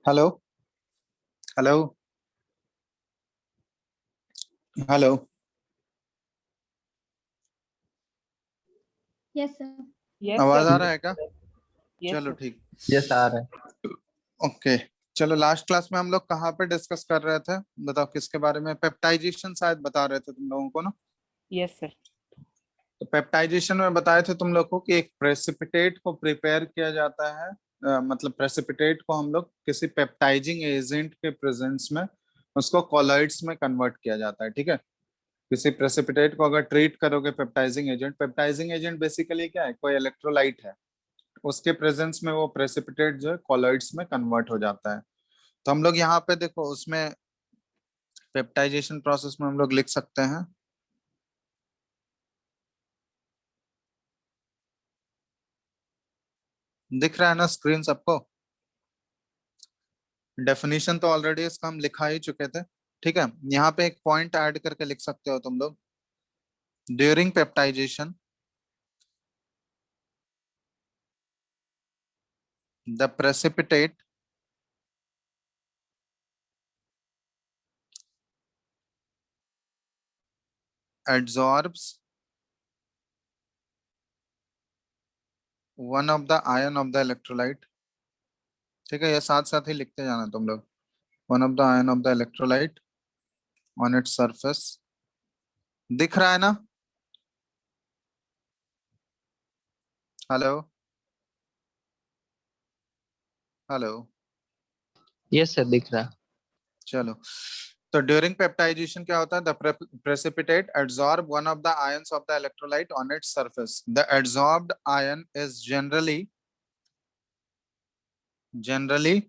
Hello. Hello. Hello. Yes sir. Yes आवाज आ sir. रहा है क्या? यस चलो सर। ठीक। यस आ रहा है। ओके। चलो, लास्ट क्लास में हम लोग कहाँ पे डिस्कस कर रहे थे? बताओ किसके बारे में? पेप्टाइजेशन शायद बता रहे थे तुम लोगों को ना। Yes sir. तो पेप्टाइजेशन में बताए थे तुम लोग को कि एक प्रेसिपिटेट को प्रिपेयर किया जाता है। मतलब प्रेसिपिटेट को हम लोग किसी पेप्टाइजिंग एजेंट के प्रेजेंस में उसको कॉलॉइड्स में कन्वर्ट किया जाता है। ठीक है। किसी प्रेसिपिटेट को अगर ट्रीट करोगे पेप्टाइजिंग एजेंट बेसिकली क्या है? कोई इलेक्ट्रोलाइट है, उसके प्रेजेंस में वो प्रेसिपिटेट जो है कॉलॉइड्स में कन्वर्ट हो जाता है। तो हम लोग यहाँ पे देखो, उसमें पेप्टाइजेशन प्रोसेस में हम लोग लिख सकते हैं। दिख रहा है ना स्क्रीन सबको? डेफिनेशन तो ऑलरेडी इसका हम लिखा ही चुके थे। ठीक है। यहाँ पे एक पॉइंट ऐड करके लिख सकते हो तुम लोग। During peptization the precipitate adsorbs one of the ion of the electrolyte। ठीक है, ये साथ साथ ही लिखते जाना तुम लोग। One of the ion of the electrolyte on its surface. दिख रहा है ना? हेलो। हेलो। यस सर दिख रहा। चलो, तो ड्यूरिंग पेप्टाइजेशन क्या होता है? The precipitate adsorb one of the ions of the electrolyte on its surface. The adsorbed ion is generally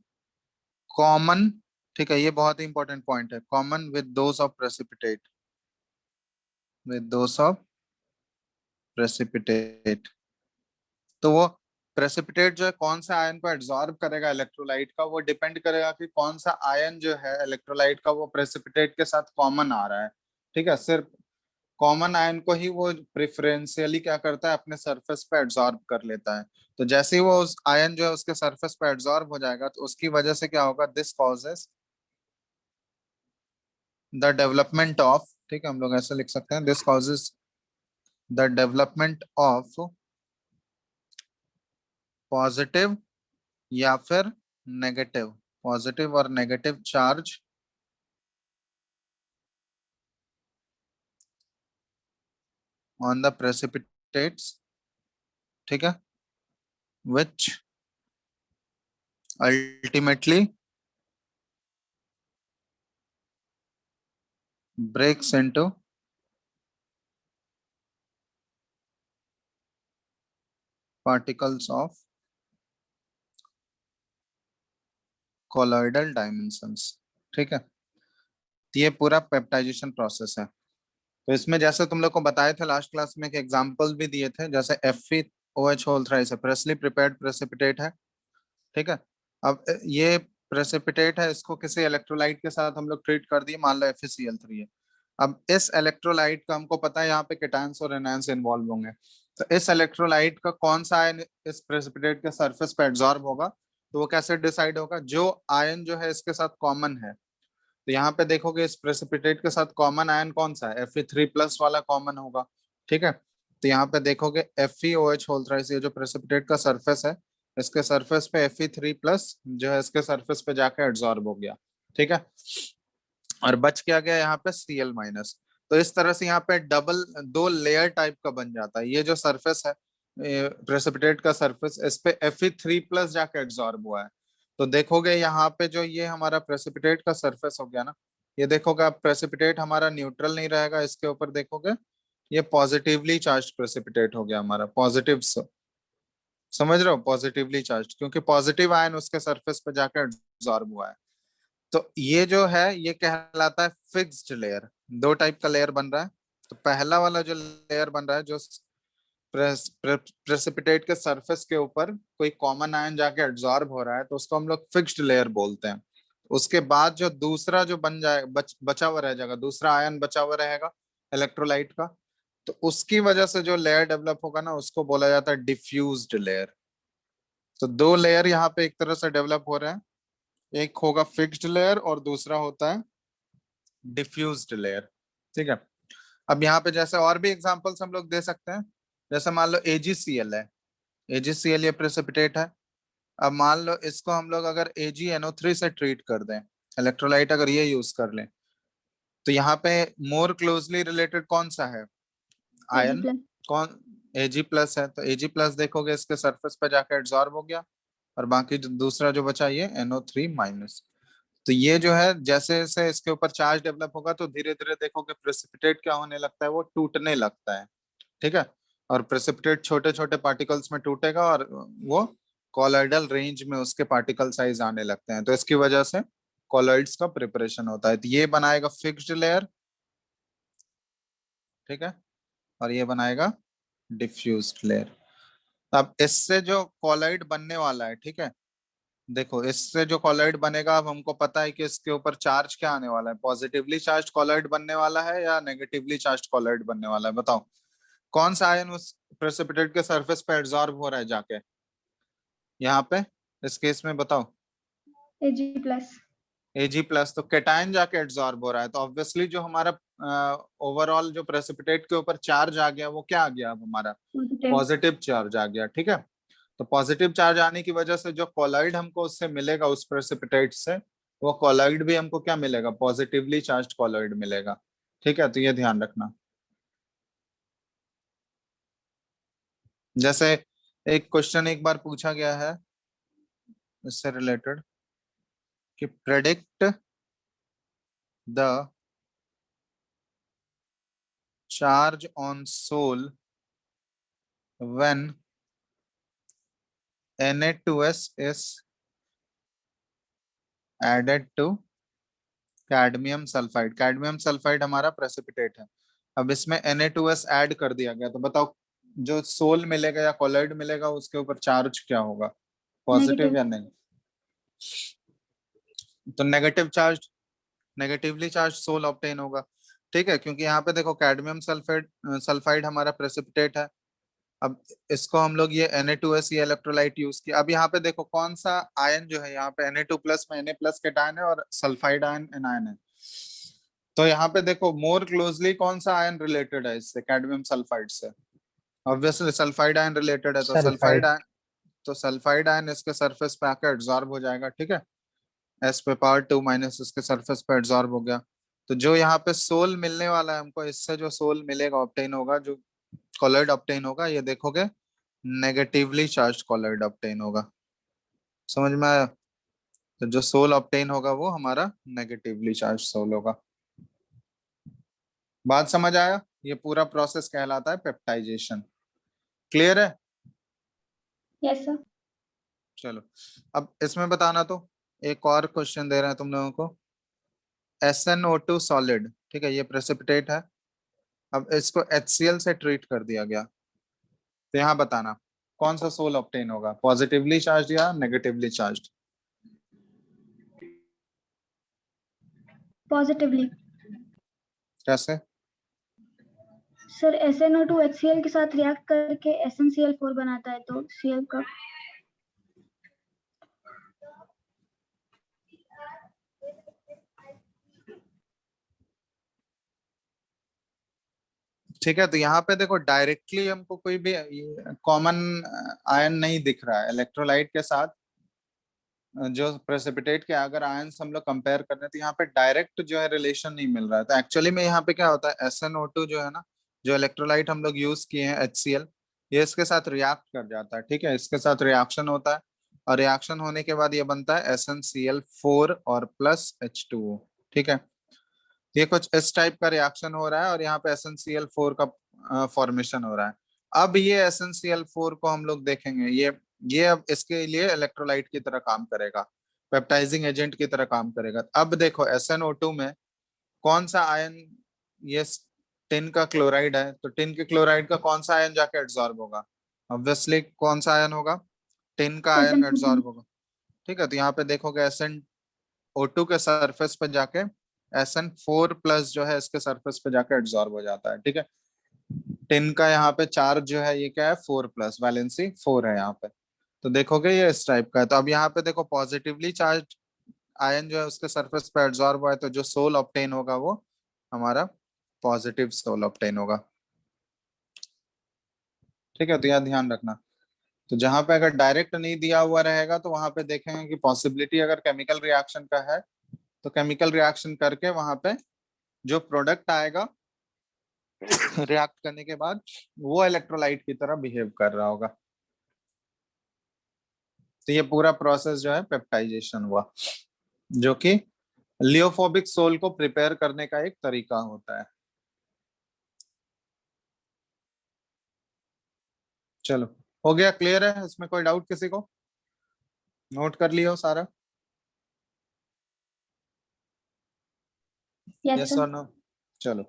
common. ठीक है, ये बहुत ही इंपॉर्टेंट पॉइंट है। Common with those of precipitate, with those of precipitate. तो वो प्रेसिपिटेट जो है कौन सा आयन को एब्जॉर्ब करेगा इलेक्ट्रोलाइट का, वो डिपेंड करेगा कि कौन सा आयन जो है इलेक्ट्रोलाइट का वो प्रेसिपिटेट के साथ कॉमन आ रहा है। ठीक है, सिर्फ कॉमन आयन को ही वो प्रेफरेंशियली क्या करता है, अपने सरफेस पे एब्जॉर्ब कर लेता है। तो जैसे ही वो उस आयन जो है उसके सरफेस पे एब्जॉर्ब हो जाएगा, तो उसकी वजह से क्या होगा? This causes the development of, ठीक है हम लोग ऐसे लिख सकते हैं, this causes the development of positive या फिर नेगेटिव, पॉजिटिव और negative charge on the precipitates. ठीक है, which ultimately breaks into particles of colloidal dimensions. ठीक है, तो ये पूरा पेप्टाइजेशन प्रोसेस है। तो इसमें जैसे तुम लोग को बताए थे लास्ट क्लास में, एक एग्जांपल भी दिए थे, जैसे FeOH होल थ्राइस है, प्रेसली प्रिपेयर्ड प्रेसिपिटेट है। ठीक है। अब ये प्रेसिपिटेट है, इसको किसी इलेक्ट्रोलाइट के साथ हम लोग ट्रीट कर दिए, मान लो FeCl3 है। अब इस इलेक्ट्रोलाइट का हमको पता है यहाँ पे केटायंस और एनायंस इन्वॉल्व होंगे। तो इस इलेक्ट्रोलाइट का कौन सा आयन इस प्रेसिपिटेट के सरफेस पे एब्जॉर्ब होगा, तो वो कैसे डिसाइड होगा? जो आयन जो है इसके साथ कॉमन है, तो यहाँ पे देखोगे इस प्रेसिपिटेट के साथ कॉमन आयन कौन सा है? Fe3+ वाला कॉमन होगा। ठीक है, तो यहाँ पे देखोगे FeOH होल थ्राइस, ये जो प्रेसिपिटेट का सरफेस है, इसके सरफेस पे Fe3+ जो है इसके सरफेस पे जाके एब्जॉर्ब हो गया। ठीक है, और बच क्या गया यहाँ पे Cl-। तो इस तरह से यहाँ पे डबल दो लेयर टाइप का बन जाता है। ये जो सरफेस है प्रेसिपिटेट का सरफेस, इस पे Fe3+ जाके एब्जॉर्ब हुआ है। तो देखोगे यहाँ पे जो ये हमारा प्रेसिपिटेट का सरफेस हो गया ना, ये देखोगे अब प्रेसिपिटेट हमारा न्यूट्रल नहीं रहेगा, इसके ऊपर देखोगे ये पॉजिटिवली चार्ज प्रेसिपिटेट हो गया हमारा, पॉजिटिव। समझ रहे हो? पॉजिटिवली चार्ज, क्योंकि पॉजिटिव आयन उसके सरफेस पे जाकर एब्जॉर्ब हुआ है। तो ये जो है ये कहलाता है फिक्स्ड लेयर। दो टाइप का लेयर बन रहा है। तो पहला वाला जो लेयर बन रहा है, जो प्रेसिपिटेट के सरफेस के ऊपर कोई कॉमन आयन जाके एब्जॉर्ब हो रहा है, तो उसको हम लोग फिक्स्ड लेयर बोलते हैं। उसके बाद जो दूसरा जो बन जाए बचा हुआ रह जाएगा, दूसरा आयन बचा हुआ रहेगा इलेक्ट्रोलाइट का, तो उसकी वजह से जो लेयर डेवलप होगा ना, उसको बोला जाता है डिफ्यूज्ड लेयर। तो दो लेयर यहाँ पे एक तरह से डेवलप हो रहे हैं। एक होगा फिक्स्ड लेयर और दूसरा होता है डिफ्यूज्ड लेयर। ठीक है, अब यहाँ पे जैसे और भी एग्जांपल्स हम लोग दे सकते हैं। जैसे मान लो AgCl है, AgCl ये प्रेसिपिटेट है। अब मान लो इसको हम लोग अगर AgNO3 से ट्रीट कर दें, इलेक्ट्रोलाइट अगर ये यूज कर लें, तो यहाँ पे मोर क्लोजली रिलेटेड कौन सा है Ag आयन? plus. कौन? Ag+ है, तो Ag+ देखोगे इसके सरफेस पे जाके एड्सॉर्ब हो गया, और बाकी जो दूसरा जो बचा ये NO3-। तो ये जो है जैसे जैसे इसके ऊपर चार्ज डेवलप होगा तो धीरे धीरे देखोगे प्रेसिपिटेट क्या होने लगता है, वो टूटने लगता है। ठीक है, और प्रेसिपिटेट छोटे छोटे पार्टिकल्स में टूटेगा और वो कॉलॉइडल रेंज में उसके पार्टिकल साइज आने लगते हैं, तो इसकी वजह से कॉलॉइड्स का प्रिपरेशन होता है। तो ये बनाएगा फिक्स्ड लेयर, ठीक है, और ये बनाएगा डिफ्यूज्ड लेयर। अब इससे जो कॉलॉइड बनने वाला है, ठीक है, देखो इससे जो कॉलॉइड बनेगा, अब हमको पता है कि इसके ऊपर चार्ज क्या आने वाला है, पॉजिटिवली चार्ज कॉलॉइड बनने वाला है या नेगेटिवली चार्ज कॉलॉइड बनने वाला है, बताओ कौन सा आयन उस प्रेसिपिटेट के सरफेस पे एब्जॉर्ब हो रहा है जाके यहाँ पे, इस केस में बताओ? Ag plus. Ag+, तो केटायन जाके एब्जॉर्ब हो रहा है, तो ऑब्वियसली जो हमारा ओवरऑल जो प्रेसिपिटेट के ऊपर चार्ज आ गया वो क्या आ गया, अब हमारा Positive. पॉजिटिव चार्ज आ गया। ठीक है, तो पॉजिटिव चार्ज आने की वजह से जो कॉलॉइड हमको उससे मिलेगा उस प्रेसिपिटेट से, वो कॉलॉइड भी हमको क्या मिलेगा, पॉजिटिवली चार्ज कॉलॉइड मिलेगा। ठीक है, तो ये ध्यान रखना। जैसे एक क्वेश्चन एक बार पूछा गया है इससे रिलेटेड कि predict the charge on sol when Na2S is added to cadmium sulphide. Cadmium sulphide हमारा प्रेसिपिटेट है, अब इसमें Na2S ऐड कर दिया गया, तो बताओ जो सोल मिलेगा या कॉलॉइड मिलेगा उसके ऊपर चार्ज क्या होगा, पॉजिटिव Negative. या नहीं? तो negative charge, negatively charge sol obtain होगा। ठीक है, क्योंकि यहाँ पे देखो कैडमियम सल्फाइड सल्फाइड हमारा प्रेसिपिटेट है। अब इसको हम लोग ये Na2S ये इलेक्ट्रोलाइट यूज किया। अब यहाँ पे देखो कौन सा आयन जो है, यहाँ पे Na2+ में Na+ कैटायन है और सल्फाइड आयन एनायन है। तो यहाँ पे देखो मोर क्लोजली कौन सा आयन रिलेटेड है इससे, कैडमियम सल्फाइड से? ऑब्वियसली सल्फाइड आयन रिलेटेड है, तो सल्फाइड सल्फाइड। आयन, तो सल्फाइड आयन इसके सरफेस पे आकर एब्जॉर्ब हो जाएगा। ठीक है, S पे पावर 2 इसके सरफेस पे एब्जॉर्ब हो गया। तो जो यहाँ पे सोल मिलने वाला है हमको, इससे जो सोल मिलेगा ऑब्टेन होगा, जो कॉलॉइड ऑब्टेन होगा, ये देखोगे नेगेटिवली चार्ज कॉलॉइड ऑब्टेन होगा। समझ में आया? तो जो सोल ऑब्टेन होगा वो हमारा नेगेटिवली चार्ज सोल होगा। बात समझ आया? ये पूरा प्रोसेस कहलाता है पेप्टाइजेशन। क्लियर है? Yes, sir. चलो, अब इसमें बताना, तो एक और क्वेश्चन दे रहे हैं तुम लोगों को। SnO2 सॉलिड, ठीक है, ये प्रेसिपिटेट है। अब इसको HCl से ट्रीट कर दिया गया, तो यहाँ बताना कौन सा सोल ऑब्टेन होगा, पॉजिटिवली चार्ज या नेगेटिवली चार्ज? Positively. कैसे? सर SnO2 HCl के साथ रिएक्ट करके SnCl4 बनाता है, तो Cl का ठीक है, तो यहाँ पे देखो डायरेक्टली हमको कोई भी कॉमन आयन नहीं दिख रहा है इलेक्ट्रोलाइट के साथ। जो प्रेसिपिटेट के अगर आयंस हम लोग कंपेयर कर रहे हैं, तो यहाँ पे डायरेक्ट जो है रिलेशन नहीं मिल रहा है। तो एक्चुअली में यहाँ पे क्या होता है, SnO2 जो है ना, जो इलेक्ट्रोलाइट हम लोग यूज किए हैं HCl, ये इसके साथ रिएक्ट कर जाता है। ठीक है, इसके साथ रिएक्शन होता है, और रिएक्शन होने के बाद ये बनता है SnCl4 और प्लस H2O। ठीक है, ये कुछ इस टाइप का रिएक्शन हो रहा है, और यहाँ पे SnCl4 का फॉर्मेशन हो रहा है। अब ये SnCl4 को हम लोग देखेंगे, ये अब इसके लिए इलेक्ट्रोलाइट की तरह काम करेगा, पेप्टाइजिंग एजेंट की तरह काम करेगा। अब देखो SnO2 में कौन सा आयन, ये टिन का क्लोराइड है, तो टिन के क्लोराइड का कौन सा आयन जाके एड्सॉर्ब होगा? ऑब्वियसली कौन सा आयन होगा, टिन का आयन SnO2. एड्सॉर्ब होगा। ठीक है, तो यहाँ पे देखोगे SnO2 के सरफेस पे जाके Sn4+ जो है इसके सरफेस पे जाके एड्सॉर्ब हो जाता है। ठीक है, टिन का यहाँ पे चार्ज जो है ये क्या है, 4+, वैलेंसी 4 है यहाँ पे। तो देखोगे ये इस टाइप का है। तो अब यहाँ पे देखो पॉजिटिवली चार्ज आयन जो है उसके सरफेस पे एब्जॉर्ब हुआ है, तो जो सोल ऑब्टेन होगा वो हमारा पॉजिटिव सोल ऑब्टेन होगा। ठीक है, तो यह ध्यान रखना। तो जहां पे अगर डायरेक्ट नहीं दिया हुआ रहेगा तो वहां पे देखेंगे कि पॉसिबिलिटी अगर केमिकल रिएक्शन का है तो केमिकल रिएक्शन करके वहां पे जो प्रोडक्ट आएगा रिएक्ट करने के बाद वो इलेक्ट्रोलाइट की तरह बिहेव कर रहा होगा। तो ये पूरा प्रोसेस जो है पेप्टाइजेशन हुआ, जो कि लियोफोबिक सोल को प्रिपेयर करने का एक तरीका होता है। चलो, हो गया, क्लियर है? इसमें कोई डाउट किसी को? नोट कर लियो सारा? Yes yes sir. और नो? चलो,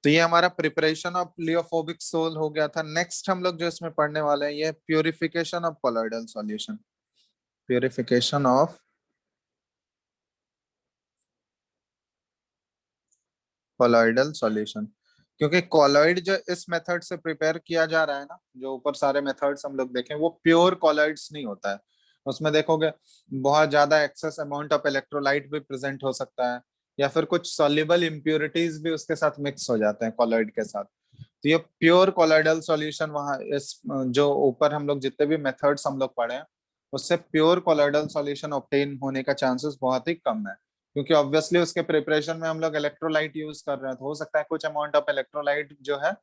तो ये हमारा प्रिपरेशन ऑफ लियोफोबिक सोल हो गया था। नेक्स्ट हम लोग जो इसमें पढ़ने वाले हैं ये purification of colloidal solution. Purification of colloidal solution, क्योंकि कोलॉइड जो इस मेथड से प्रिपेयर किया जा रहा है ना, जो ऊपर सारे मेथड्स हम लोग देखें, वो प्योर कोलॉइड्स नहीं होता है। उसमें देखोगे बहुत ज्यादा एक्सेस अमाउंट ऑफ इलेक्ट्रोलाइट भी प्रेजेंट हो सकता है, या फिर कुछ सॉल्युबल इम्प्योरिटीज भी उसके साथ मिक्स हो जाते हैं कोलॉइड के साथ। तो ये प्योर कोलॉइडल सॉल्यूशन वहाँ इस जो ऊपर हम लोग जितने भी मेथड्स हम लोग पढ़े हैं उससे प्योर कोलॉइडल सॉल्यूशन ऑब्टेन होने का चांसेस बहुत ही कम है, क्योंकि ऑब्वियसली उसके प्रिपरेशन में हम लोग इलेक्ट्रोलाइट यूज कर रहे हैं, तो हो सकता है कुछ अमाउंट ऑफ इलेक्ट्रोलाइट जो है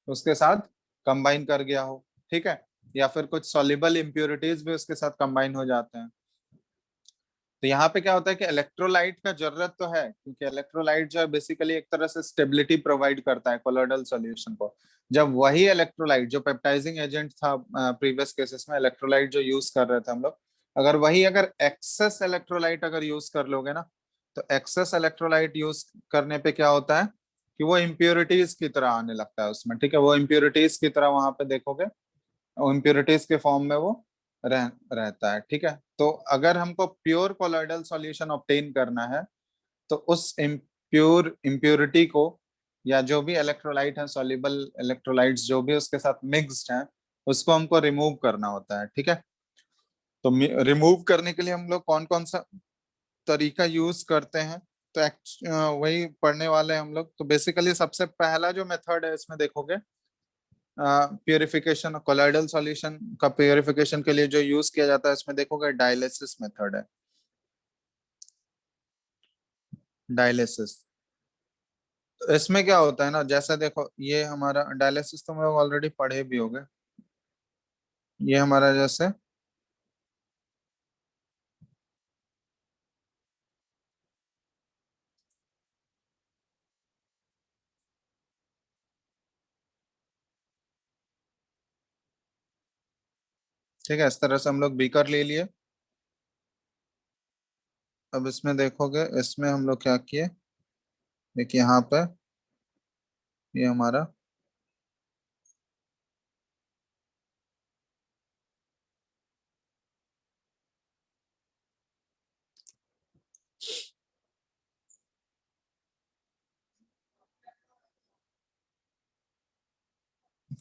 उसके साथ कंबाइन कर गया हो। ठीक है, या फिर कुछ सॉल्युबल इम्प्योरिटीज भी उसके साथ कंबाइन हो जाते हैं। तो यहाँ पे क्या होता है कि इलेक्ट्रोलाइट का जरूरत तो है, क्योंकि इलेक्ट्रोलाइट जो है बेसिकली एक तरह से स्टेबिलिटी प्रोवाइड करता है कोलोइडल सॉल्यूशन को। जब वही इलेक्ट्रोलाइट जो पेप्टाइजिंग एजेंट था प्रीवियस केसेस में, इलेक्ट्रोलाइट जो यूज कर रहे थे हम लोग, अगर एक्सेस इलेक्ट्रोलाइट अगर यूज कर लोगे ना, तो एक्सेस इलेक्ट्रोलाइट यूज करने पे क्या होता है कि वो इम्प्योरिटीज की तरह आने लगता है उसमें। ठीक है, वो इम्प्योरिटीज की तरह वहां पे देखोगे, इम्प्योरिटीज के फॉर्म में वो रहता है। ठीक है, तो अगर हमको प्योर कोलॉइडल सॉल्यूशन ऑब्टेन करना है तो उस इम्प्योरिटी को, या जो भी इलेक्ट्रोलाइट है, सॉल्युबल इलेक्ट्रोलाइट्स जो भी उसके साथ मिक्स्ड हैं, उसको हमको रिमूव करना होता है। ठीक है, तो रिमूव करने के लिए हम लोग कौन कौन सा तरीका यूज करते हैं, तो वही पढ़ने वाले हैं हम लोग। तो बेसिकली सबसे पहला जो मेथड है इसमें देखोगे, प्यूरिफिकेशन कोलॉइडल सॉल्यूशन का प्यूरिफिकेशन के लिए जो यूज किया जाता है इसमें देखोगे डायलिसिस मेथड है। डायलिसिस, तो इसमें क्या होता है ना, जैसे देखो ये हमारा डायलिसिस तो हम लोग ऑलरेडी पढ़े भी होंगे। ये हमारा जैसे ठीक है, इस तरह से हम लोग बीकर ले लिए। अब इसमें देखोगे, इसमें हम लोग क्या किए, देखिए यहाँ पे ये हमारा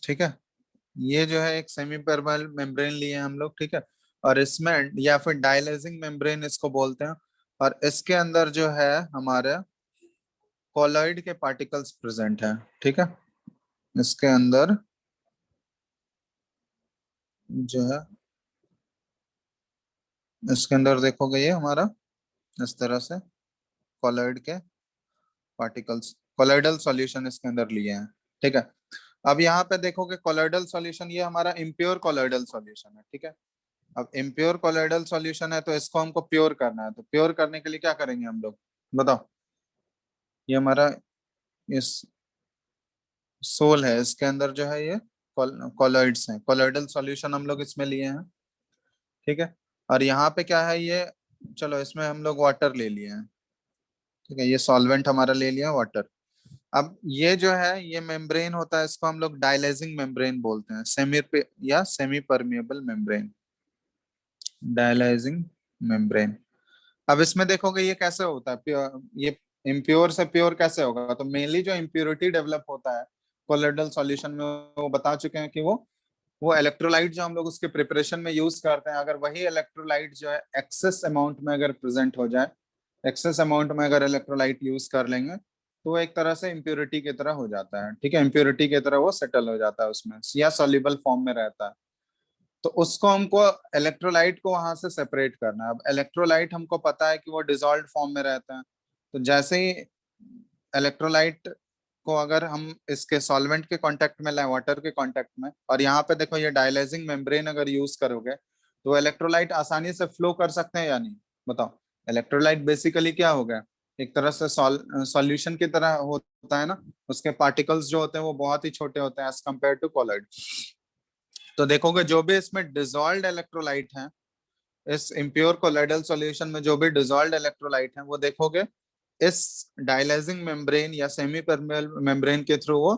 ठीक है, ये जो है एक सेमी परमेबल मेम्ब्रेन लिए हैं हम लोग। ठीक है, और इसमें या फिर डायलाइजिंग मेम्ब्रेन इसको बोलते हैं, और इसके अंदर जो है हमारे कॉलॉइड के पार्टिकल्स प्रेजेंट हैं। ठीक है, इसके अंदर जो है, इसके अंदर देखोगे ये हमारा इस तरह से कॉलॉइड के पार्टिकल्स, कॉलॉइडल सॉल्यूशन इसके अंदर लिए हैं। ठीक है, अब यहाँ पे देखोगे कॉलॉइडल सॉल्यूशन ये हमारा इम्प्योर कॉलॉइडल सॉल्यूशन है। ठीक है, अब इम्प्योर कॉलॉइडल सॉल्यूशन है तो इसको हमको प्योर करना है, तो प्योर करने के लिए क्या करेंगे हम लोग, बताओ? ये हमारा इस सोल है, इसके अंदर जो है ये कॉलॉइड्स हैं, कॉलॉइडल सॉल्यूशन हम लोग इसमें लिए हैं। ठीक है, और यहाँ पे क्या है ये, चलो इसमें हम लोग वाटर ले लिए हैं। ठीक है, ये सॉल्वेंट हमारा ले लिया वाटर। अब ये जो है ये मेम्ब्रेन होता है, इसको हम लोग डायलाइजिंग मेम्ब्रेन बोलते हैं, या semi permeable membrane, dialysing membrane. अब इसमें देखोगे ये कैसे होता है ये इम्प्योर से प्योर कैसे होगा, तो मेनली जो इम्प्योरिटी डेवलप होता है कोलोइडल सॉल्यूशन में, वो बता चुके हैं कि वो वो इलेक्ट्रोलाइट जो हम लोग उसके प्रिपरेशन में यूज करते हैं, अगर वही इलेक्ट्रोलाइट जो है एक्सेस अमाउंट में अगर प्रेजेंट हो जाए, एक्सेस अमाउंट में अगर इलेक्ट्रोलाइट यूज कर लेंगे, तो वो एक तरह से इम्प्योरिटी की तरह हो जाता है। ठीक है, इम्प्योरिटी की तरह वो सेटल हो जाता है उसमें, या सॉल्युबल फॉर्म में रहता है। तो उसको हमको इलेक्ट्रोलाइट को वहां से सेपरेट करना है। अब इलेक्ट्रोलाइट हमको पता है कि वो डिसॉल्व फॉर्म में रहता है, तो जैसे ही इलेक्ट्रोलाइट को अगर हम इसके सॉल्वेंट के कांटेक्ट में लाए, वाटर के कांटेक्ट में, और यहाँ पे देखो ये डायलाइजिंग मेम्ब्रेन अगर यूज करोगे, तो इलेक्ट्रोलाइट आसानी से फ्लो कर सकते हैं या नहीं, बताओ। इलेक्ट्रोलाइट बेसिकली क्या हो गया, एक तरह से सॉल्यूशन की तरह होता है ना, उसके पार्टिकल्स जो होते हैं वो बहुत ही छोटे होते हैं एज कम्पेयर टू कॉलॉइड। तो देखोगे जो भी इसमें डिजॉल्व इलेक्ट्रोलाइट है, इस इम्प्योर कोलाइडल सॉल्यूशन में जो भी डिजॉल्व इलेक्ट्रोलाइट है, वो देखोगे इस डायलाइजिंग मेम्ब्रेन या सेमी परमेबल मेम्ब्रेन के थ्रू वो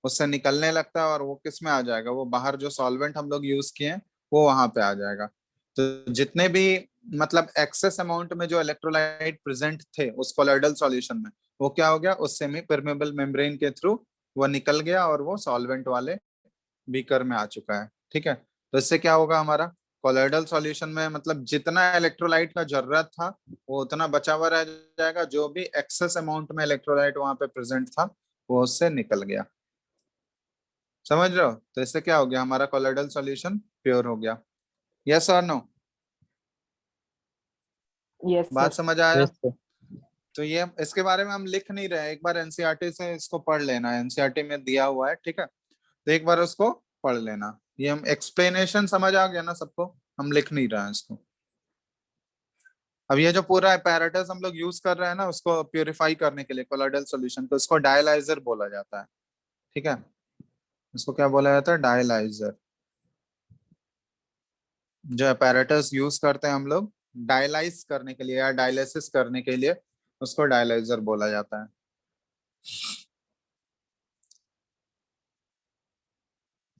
उससे निकलने लगता है, और वो किस में आ जाएगा, वो बाहर जो सॉल्वेंट हम लोग यूज किए हैं वो वहां पे आ जाएगा। तो जितने भी मतलब एक्सेस अमाउंट में जो इलेक्ट्रोलाइट प्रेजेंट थे उस कोलाइडल सॉल्यूशन में, वो क्या हो गया, उस सेमी परमेबल मेम्ब्रेन के थ्रू वो निकल गया और वो सॉल्वेंट वाले बीकर में आ चुका है। ठीक है, तो इससे क्या होगा, हमारा कोलोइडल सॉल्यूशन में मतलब जितना इलेक्ट्रोलाइट का जरूरत था वो उतना बचा हुआ रह जाएगा, जो भी एक्सेस अमाउंट में इलेक्ट्रोलाइट वहां पे प्रेजेंट था वो उससे निकल गया। समझ रहे हो, तो इससे क्या हो गया, हमारा कोलोइडल सॉल्यूशन प्योर हो गया। यस और नो, यस बात सर। समझ आया। Yes sir. तो ये इसके बारे में हम लिख नहीं रहे, एक बार एनसीईआरटी से इसको पढ़ लेना, एनसीईआरटी में दिया हुआ है। ठीक है, तो एक बार उसको पढ़ लेना, ये हम एक्सप्लेनेशन समझ आ गया ना सबको, हम लिख नहीं रहे हैं इसको। अब ये जो पूरा apparatus हम लोग यूज कर रहे हैं ना उसको प्यूरिफाई करने के लिए कोलोइडल सॉल्यूशन को, इसको डायलाइजर बोला जाता है। ठीक है, इसको क्या बोला जाता है, डायलाइजर। जो apparatus यूज करते हैं हम लोग डायलाइज करने के लिए या डायलिसिस करने के लिए, उसको डायलाइजर बोला जाता है।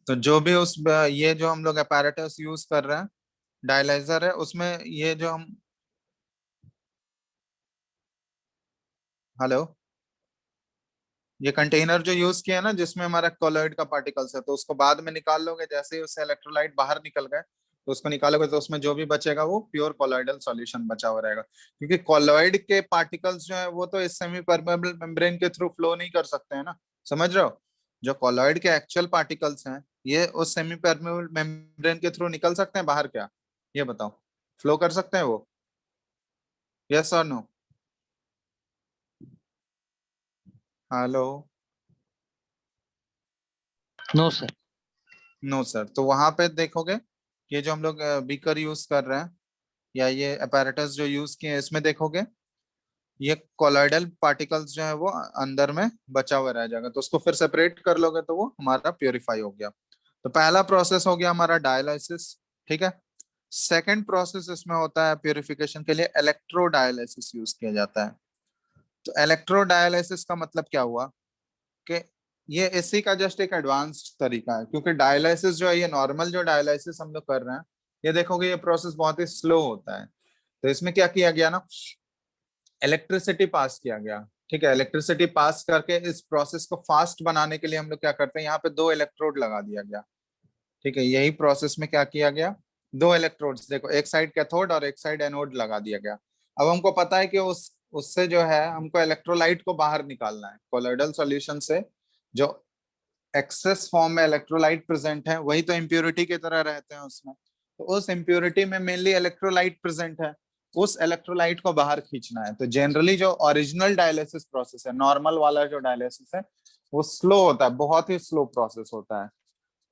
तो जो भी उस ये जो हम लोग apparatus यूज कर रहे हैं डायलाइजर है, उसमें ये जो हम, हेलो, ये कंटेनर जो यूज किया है ना जिसमें हमारा कोलॉइड का पार्टिकल्स है, तो उसको बाद में निकाल लोगे, जैसे ही उससे इलेक्ट्रोलाइट बाहर निकल गए तो उसको निकालोगे, तो उसमें जो भी बचेगा वो प्योर कोलॉइडल सॉल्यूशन बचा हुआ रहेगा। क्योंकि कोलॉइड के पार्टिकल्स जो है वो तो इस सेमी परमेबल मेम्ब्रेन के थ्रू फ्लो नहीं कर सकते हैं ना, समझ रहे हो। जो कोलॉइड के एक्चुअल पार्टिकल्स हैं ये उस सेमी परमेबल मेम्ब्रेन के थ्रू निकल सकते हैं बाहर, क्या ये बताओ, फ्लो कर सकते हैं वो, यस और no. Hello, no sir. No sir. तो वहां पे देखोगे ये जो हम लोग बीकर यूज कर रहे हैं या ये अपैरेटस जो यूज किए हैं, इसमें देखोगे ये कोलॉइडल पार्टिकल्स जो है वो अंदर में बचा हुआ रह जाएगा, तो उसको फिर सेपरेट कर लोगे तो वो हमारा प्योरीफाई हो गया। तो पहला प्रोसेस हो गया हमारा डायलिसिस। ठीक है, सेकंड प्रोसेस इसमें होता है प्योरिफिकेशन के लिए इलेक्ट्रोडायलिसिस यूज किया जाता है। तो इलेक्ट्रोडायलिसिस का मतलब क्या हुआ कि ये इसी का जस्ट एक एडवांस्ड तरीका है, क्योंकि डायलिसिस जो है, ये नॉर्मल जो डायलिसिस हम लोग कर रहे हैं, ये देखोगे ये प्रोसेस बहुत ही स्लो होता है। तो इसमें क्या किया गया ना, इलेक्ट्रिसिटी पास किया गया। ठीक है, इलेक्ट्रिसिटी पास करके इस प्रोसेस को फास्ट बनाने के लिए हम लोग क्या करते हैं, यहाँ पे दो इलेक्ट्रोड लगा दिया गया। ठीक है, यही प्रोसेस में क्या किया गया, दो इलेक्ट्रोड्स, देखो एक साइड कैथोड और एक साइड एनोड लगा दिया गया। अब हमको पता है कि उस उससे जो है हमको इलेक्ट्रोलाइट को बाहर निकालना है कोलोइडल सॉल्यूशन से। जो एक्सेस फॉर्म में इलेक्ट्रोलाइट प्रेजेंट है वही तो इम्प्योरिटी की तरह रहते हैं उसमें, तो उस इम्प्योरिटी में मेनली इलेक्ट्रोलाइट प्रेजेंट है, उस इलेक्ट्रोलाइट को बाहर खींचना है। तो जनरली जो ओरिजिनल डायलिसिस प्रोसेस है, नॉर्मल वाला जो डायलिसिस है, वो स्लो होता है, बहुत ही स्लो प्रोसेस होता है।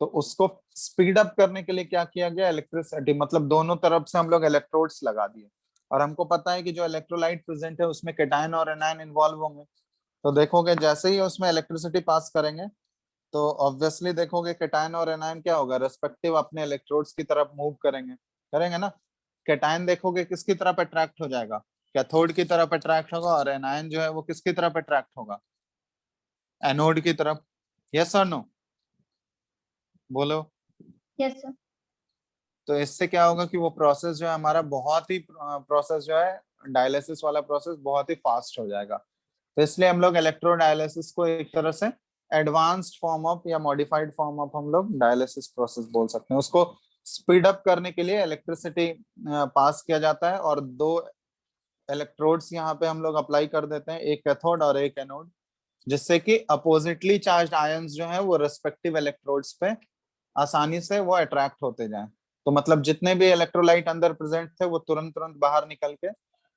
तो उसको स्पीड अप करने के लिए क्या किया गया, इलेक्ट्रिसिटी, मतलब दोनों तरफ से हम लोग इलेक्ट्रोड्स लगा दिए। और हमको पता है कि जो इलेक्ट्रोलाइट प्रेजेंट है उसमें कैटायन और एनायन इन्वॉल्व होंगे। तो देखोगे जैसे ही उसमें इलेक्ट्रिसिटी पास करेंगे तो ऑब्वियसली देखोगे कैटायन और एनायन क्या होगा, रेस्पेक्टिव अपने इलेक्ट्रोड्स की तरफ मूव करेंगे, करेंगे ना। कैटायन देखोगे किसकी तरफ अट्रैक्ट हो जाएगा, कैथोड की तरफ अट्रैक्ट होगा, और एनायन जो है वो किसकी तरफ अट्रैक्ट होगा, एनोड की तरफ। यस और नो, बोलो। Yes sir. तो इससे क्या होगा कि वो प्रोसेस जो है हमारा बहुत ही प्रोसेस जो है डायलिसिस वाला प्रोसेस बहुत ही फास्ट हो जाएगा। तो इसलिए हम लोग इलेक्ट्रोडायलिसिस को एक तरह से एडवांस्ड फॉर्म ऑफ या मॉडिफाइड फॉर्म ऑफ हम लोग डायलिसिस प्रोसेस बोल सकते हैं। उसको स्पीड अप करने के लिए इलेक्ट्रिसिटी पास किया जाता है और दो इलेक्ट्रोड्स यहाँ पे हम लोग अप्लाई कर देते हैं, एक कैथोड और एक एनोड, जिससे कि अपोजिटली चार्ज्ड आयंस जो है वो रेस्पेक्टिव इलेक्ट्रोड्स पे आसानी से वो अट्रैक्ट होते जाएं। तो मतलब जितने भी इलेक्ट्रोलाइट अंदर प्रेजेंट थे वो तुरंत तुरंत बाहर निकल के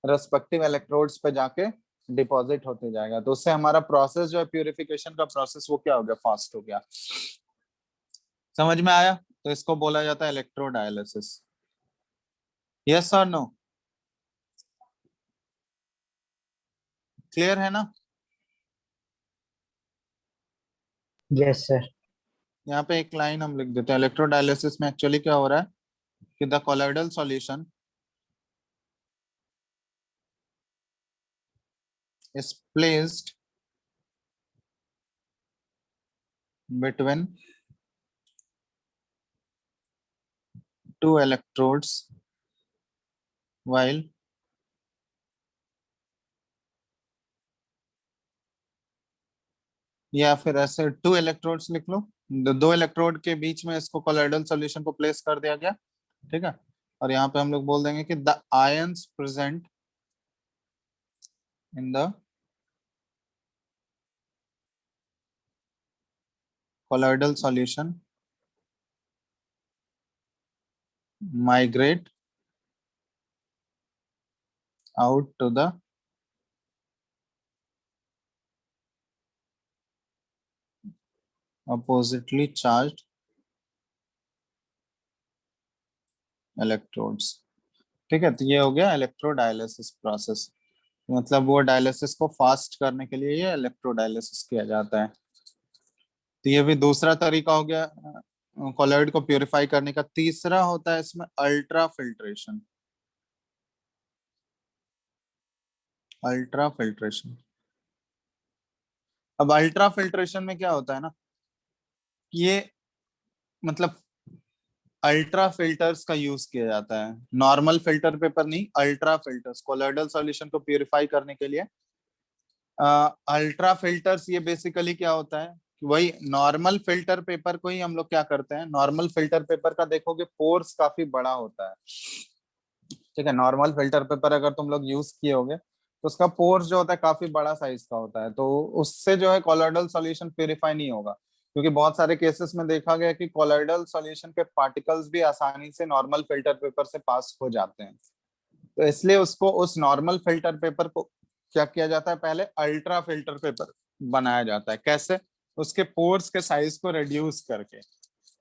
रेस्पेक्टिव इलेक्ट्रोड्स पे जाके डिपॉजिट होते जाएगा। तो उससे हमारा प्रोसेस जो है प्यूरिफिकेशन का प्रोसेस वो क्या हो गया, फास्ट हो गया। समझ में आया? तो इसको बोला जाता है इलेक्ट्रोडायलिसिस। यस और नो? क्लियर है ना? Yes sir. यहाँ पे एक लाइन हम लिख देते हैं, इलेक्ट्रोडायलिसिस में एक्चुअली क्या हो रहा है कि the colloidal solution is placed between two electrodes while या फिर ऐसे टू इलेक्ट्रोड्स लिख लो, दो इलेक्ट्रोड के बीच में इसको कोलॉइडल सॉल्यूशन को प्लेस कर दिया गया, ठीक है। और यहाँ पे हम लोग बोल देंगे कि the ions present in the colloidal solution migrate out to the oppositely charged electrodes, ठीक है। तो ये हो गया इलेक्ट्रोडायलिसिस प्रोसेस। मतलब वो डायलिसिस को फास्ट करने के लिए ये इलेक्ट्रोडायलिसिस किया जाता है। तो ये भी दूसरा तरीका हो गया कोलॉइड को प्यूरिफाई करने का। तीसरा होता है इसमें अल्ट्रा फिल्ट्रेशन। अल्ट्रा फिल्ट्रेशन, अब अल्ट्रा फिल्ट्रेशन में क्या होता है ना, ये मतलब अल्ट्रा फिल्टर्स का यूज किया जाता है, नॉर्मल फिल्टर पेपर नहीं, अल्ट्रा फिल्टर्स कोलॉइडल सॉल्यूशन को प्यूरिफाई करने के लिए। अल्ट्रा फिल्टर्स ये बेसिकली क्या होता है कि वही नॉर्मल फिल्टर पेपर को ही हम लोग क्या करते हैं, नॉर्मल फिल्टर पेपर का देखोगे पोर्स काफी बड़ा होता है, ठीक है। नॉर्मल फिल्टर पेपर अगर तुम लोग यूज किए होगे तो उसका पोर्स जो होता है काफी बड़ा साइज का होता है, तो उससे जो है कोलॉइडल सॉल्यूशन प्यूरिफाई नहीं होगा, क्योंकि बहुत सारे केसेस में देखा गया कि कोलॉइडल सॉल्यूशन के पार्टिकल्स भी आसानी से नॉर्मल फिल्टर पेपर से पास हो जाते हैं। तो इसलिए उसको उस नॉर्मल फिल्टर पेपर को क्या किया जाता है, पहले अल्ट्रा फिल्टर पेपर बनाया जाता है। कैसे? उसके पोर्स के साइज को रिड्यूस करके।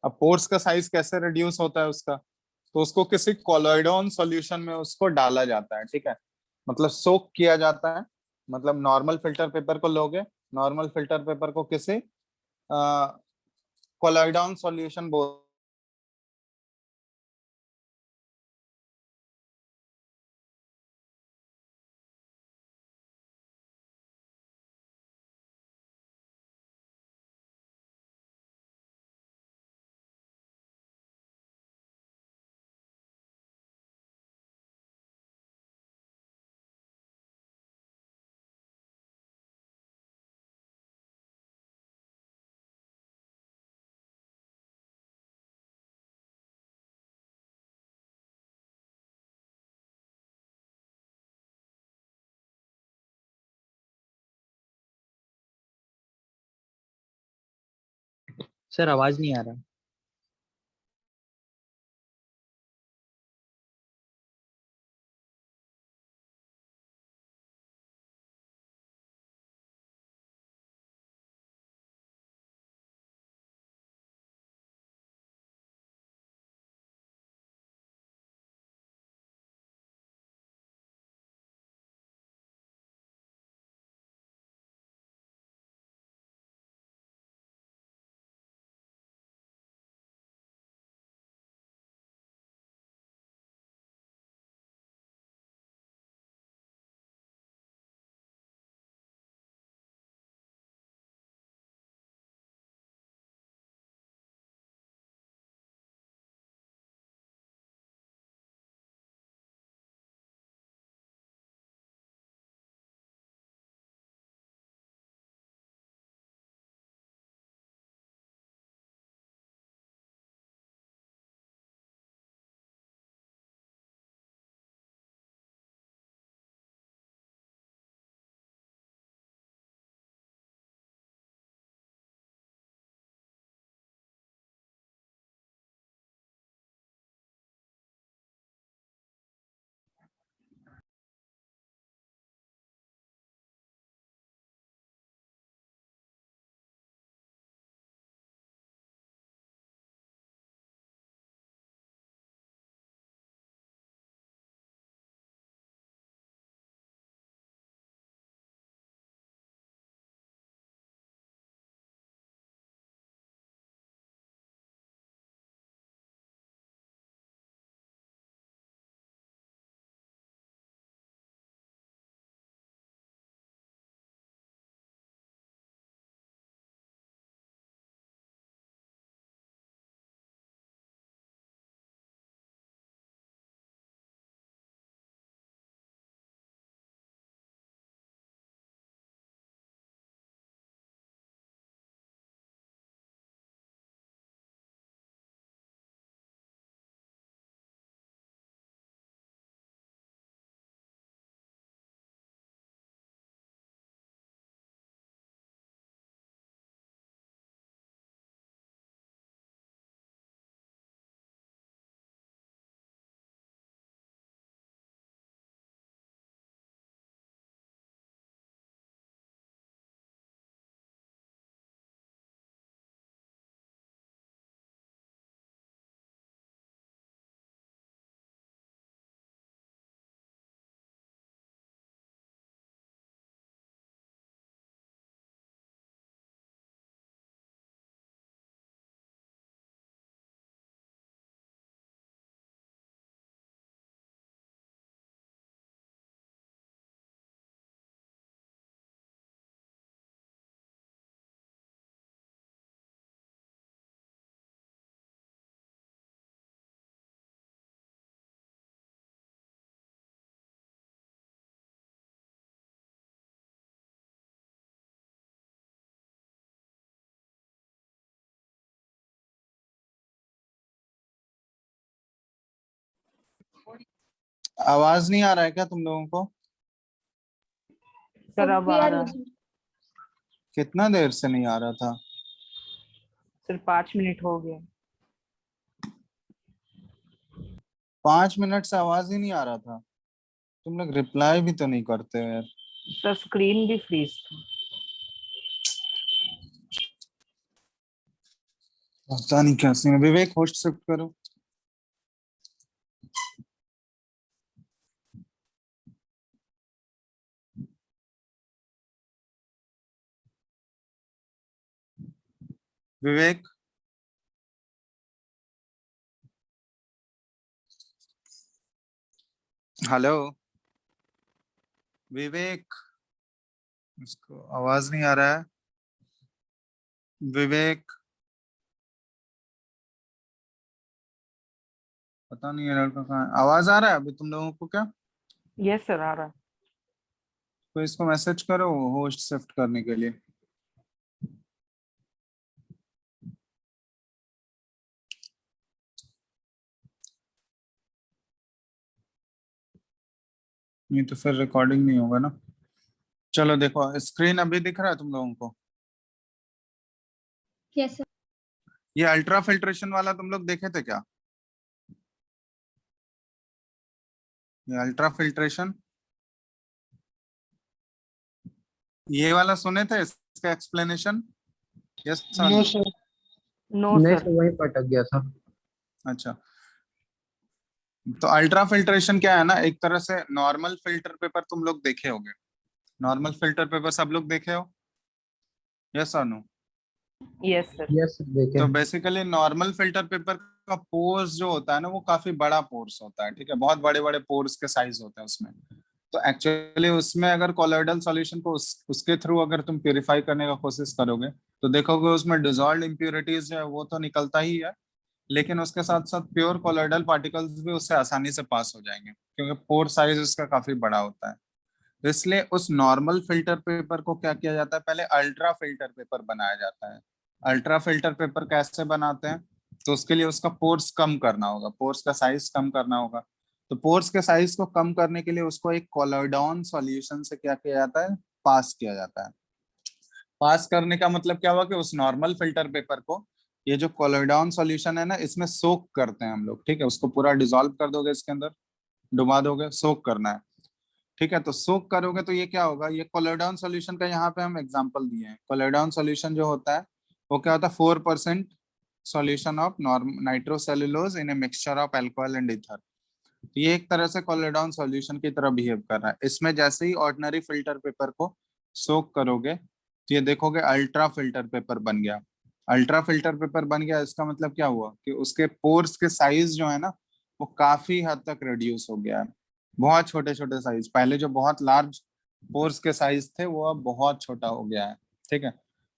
अब पोर्स का साइज कैसे रिड्यूस होता है उसका, तो उसको किसी कोलॉइडोन सॉल्यूशन में उसको डाला जाता है, ठीक है। मतलब सोक किया जाता है, मतलब नॉर्मल फिल्टर पेपर को लोगे, नॉर्मल फिल्टर पेपर को किसी कोलॉइडोन सॉल्यूशन बोल सर आवाज नहीं आ रहा। आवाज नहीं आ रहा है क्या तुम लोगों को? सर अब आ रहा है। कितना देर से नहीं आ रहा था? सर 5 मिनट हो गए। 5 मिनट से आवाज ही नहीं आ रहा था। तुम लोग रिप्लाई भी तो नहीं करते हो यार। सर स्क्रीन भी फ्रीज था। पता नहीं कैसे है। विवेक होस्ट शिफ्ट करो। विवेक, हेलो विवेक, इसको आवाज नहीं आ रहा है। विवेक, पता नहीं है लड़का कहाँ है। आवाज आ रहा है अभी तुम लोगों को क्या? यस सर आ रहा है। तो इसको मैसेज करो होस्ट शिफ्ट करने के लिए। नहीं तो फिर रिकॉर्डिंग नहीं होगा ना। चलो देखो, स्क्रीन अभी दिख रहा है तुम लोगों को? Yes sir. ये अल्ट्रा फिल्ट्रेशन वाला तुम लोग देखे थे क्या? ये अल्ट्रा फिल्ट्रेशन, ये वाला सुने थे इसका explanation? Yes no sir. No नहीं सर। सर, वहीं पर अटक गया था। अच्छा, तो अल्ट्रा फिल्ट्रेशन क्या है ना, एक तरह से नॉर्मल फिल्टर पेपर तुम लोग देखे होंगे। नॉर्मल फिल्टर पेपर सब लोग देखे हो? यस और no? Yes sir. Yes sir, देखे तो हैं। बेसिकली नॉर्मल फिल्टर पेपर का पोर्स जो होता है ना, वो काफी बड़ा पोर्स होता है, ठीक है, बहुत बड़े बड़े पोर्स के साइज होते हैं उसमें। तो एक्चुअली उसमें अगर कोलोइडल सॉल्यूशन को उसके थ्रू अगर तुम प्यूरिफाई करने का कोशिश करोगे, तो देखोगे उसमें डिजॉल्व इम्प्योरिटीज जो है वो तो निकलता ही है, लेकिन उसके साथ साथ प्योर कोलोइडल पार्टिकल्स भी उससे आसानी से पास हो जाएंगे, क्योंकि पोर साइज उसका काफी बड़ा होता है। तो इसलिए उस नॉर्मल फिल्टर पेपर को क्या किया जाता है, पहले अल्ट्रा फिल्टर पेपर बनाया जाता है। अल्ट्रा फिल्टर पेपर कैसे बनाते हैं? तो उसके लिए उसका पोर्स कम करना होगा, पोर्स का साइज कम करना होगा। तो पोर्स के साइज को कम करने के लिए उसको एक कोलोइडॉन सॉल्यूशन से क्या किया जाता है, पास किया जाता है। पास करने का मतलब क्या हुआ कि उस नॉर्मल फिल्टर पेपर को ये जो कोलोइडॉन सॉल्यूशन है ना, इसमें सोक करते हैं हम लोग, ठीक है, उसको पूरा डिसॉल्व कर दोगे इसके अंदर, डुबा दोगे, सोक करना है, ठीक है। तो सोक करोगे तो ये क्या होगा, ये कोलोइडॉन सॉल्यूशन का यहाँ पे हम एग्जांपल दिए हैं। कोलोइडॉन सॉल्यूशन जो होता है वो क्या होता है, 4% solution of nitrocellulose in a mixture of alcohol and ether. ये एक तरह से कोलोइडॉन सॉल्यूशन की तरह बिहेव कर रहा है। इसमें जैसे ही ऑर्डिनरी फिल्टर पेपर को सोक करोगे तो ये देखोगे अल्ट्रा फिल्टर पेपर बन गया। अल्ट्रा फिल्टर पेपर बन गया, इसका मतलब क्या हुआ कि उसके पोर्स के साइज जो है ना, वो काफी हद तक रिड्यूस हो गया है। बहुत छोटे छोटे साइज, पहले जो बहुत लार्ज पोर्स के साइज थे वो अब बहुत छोटा हो गया है, ठीक है।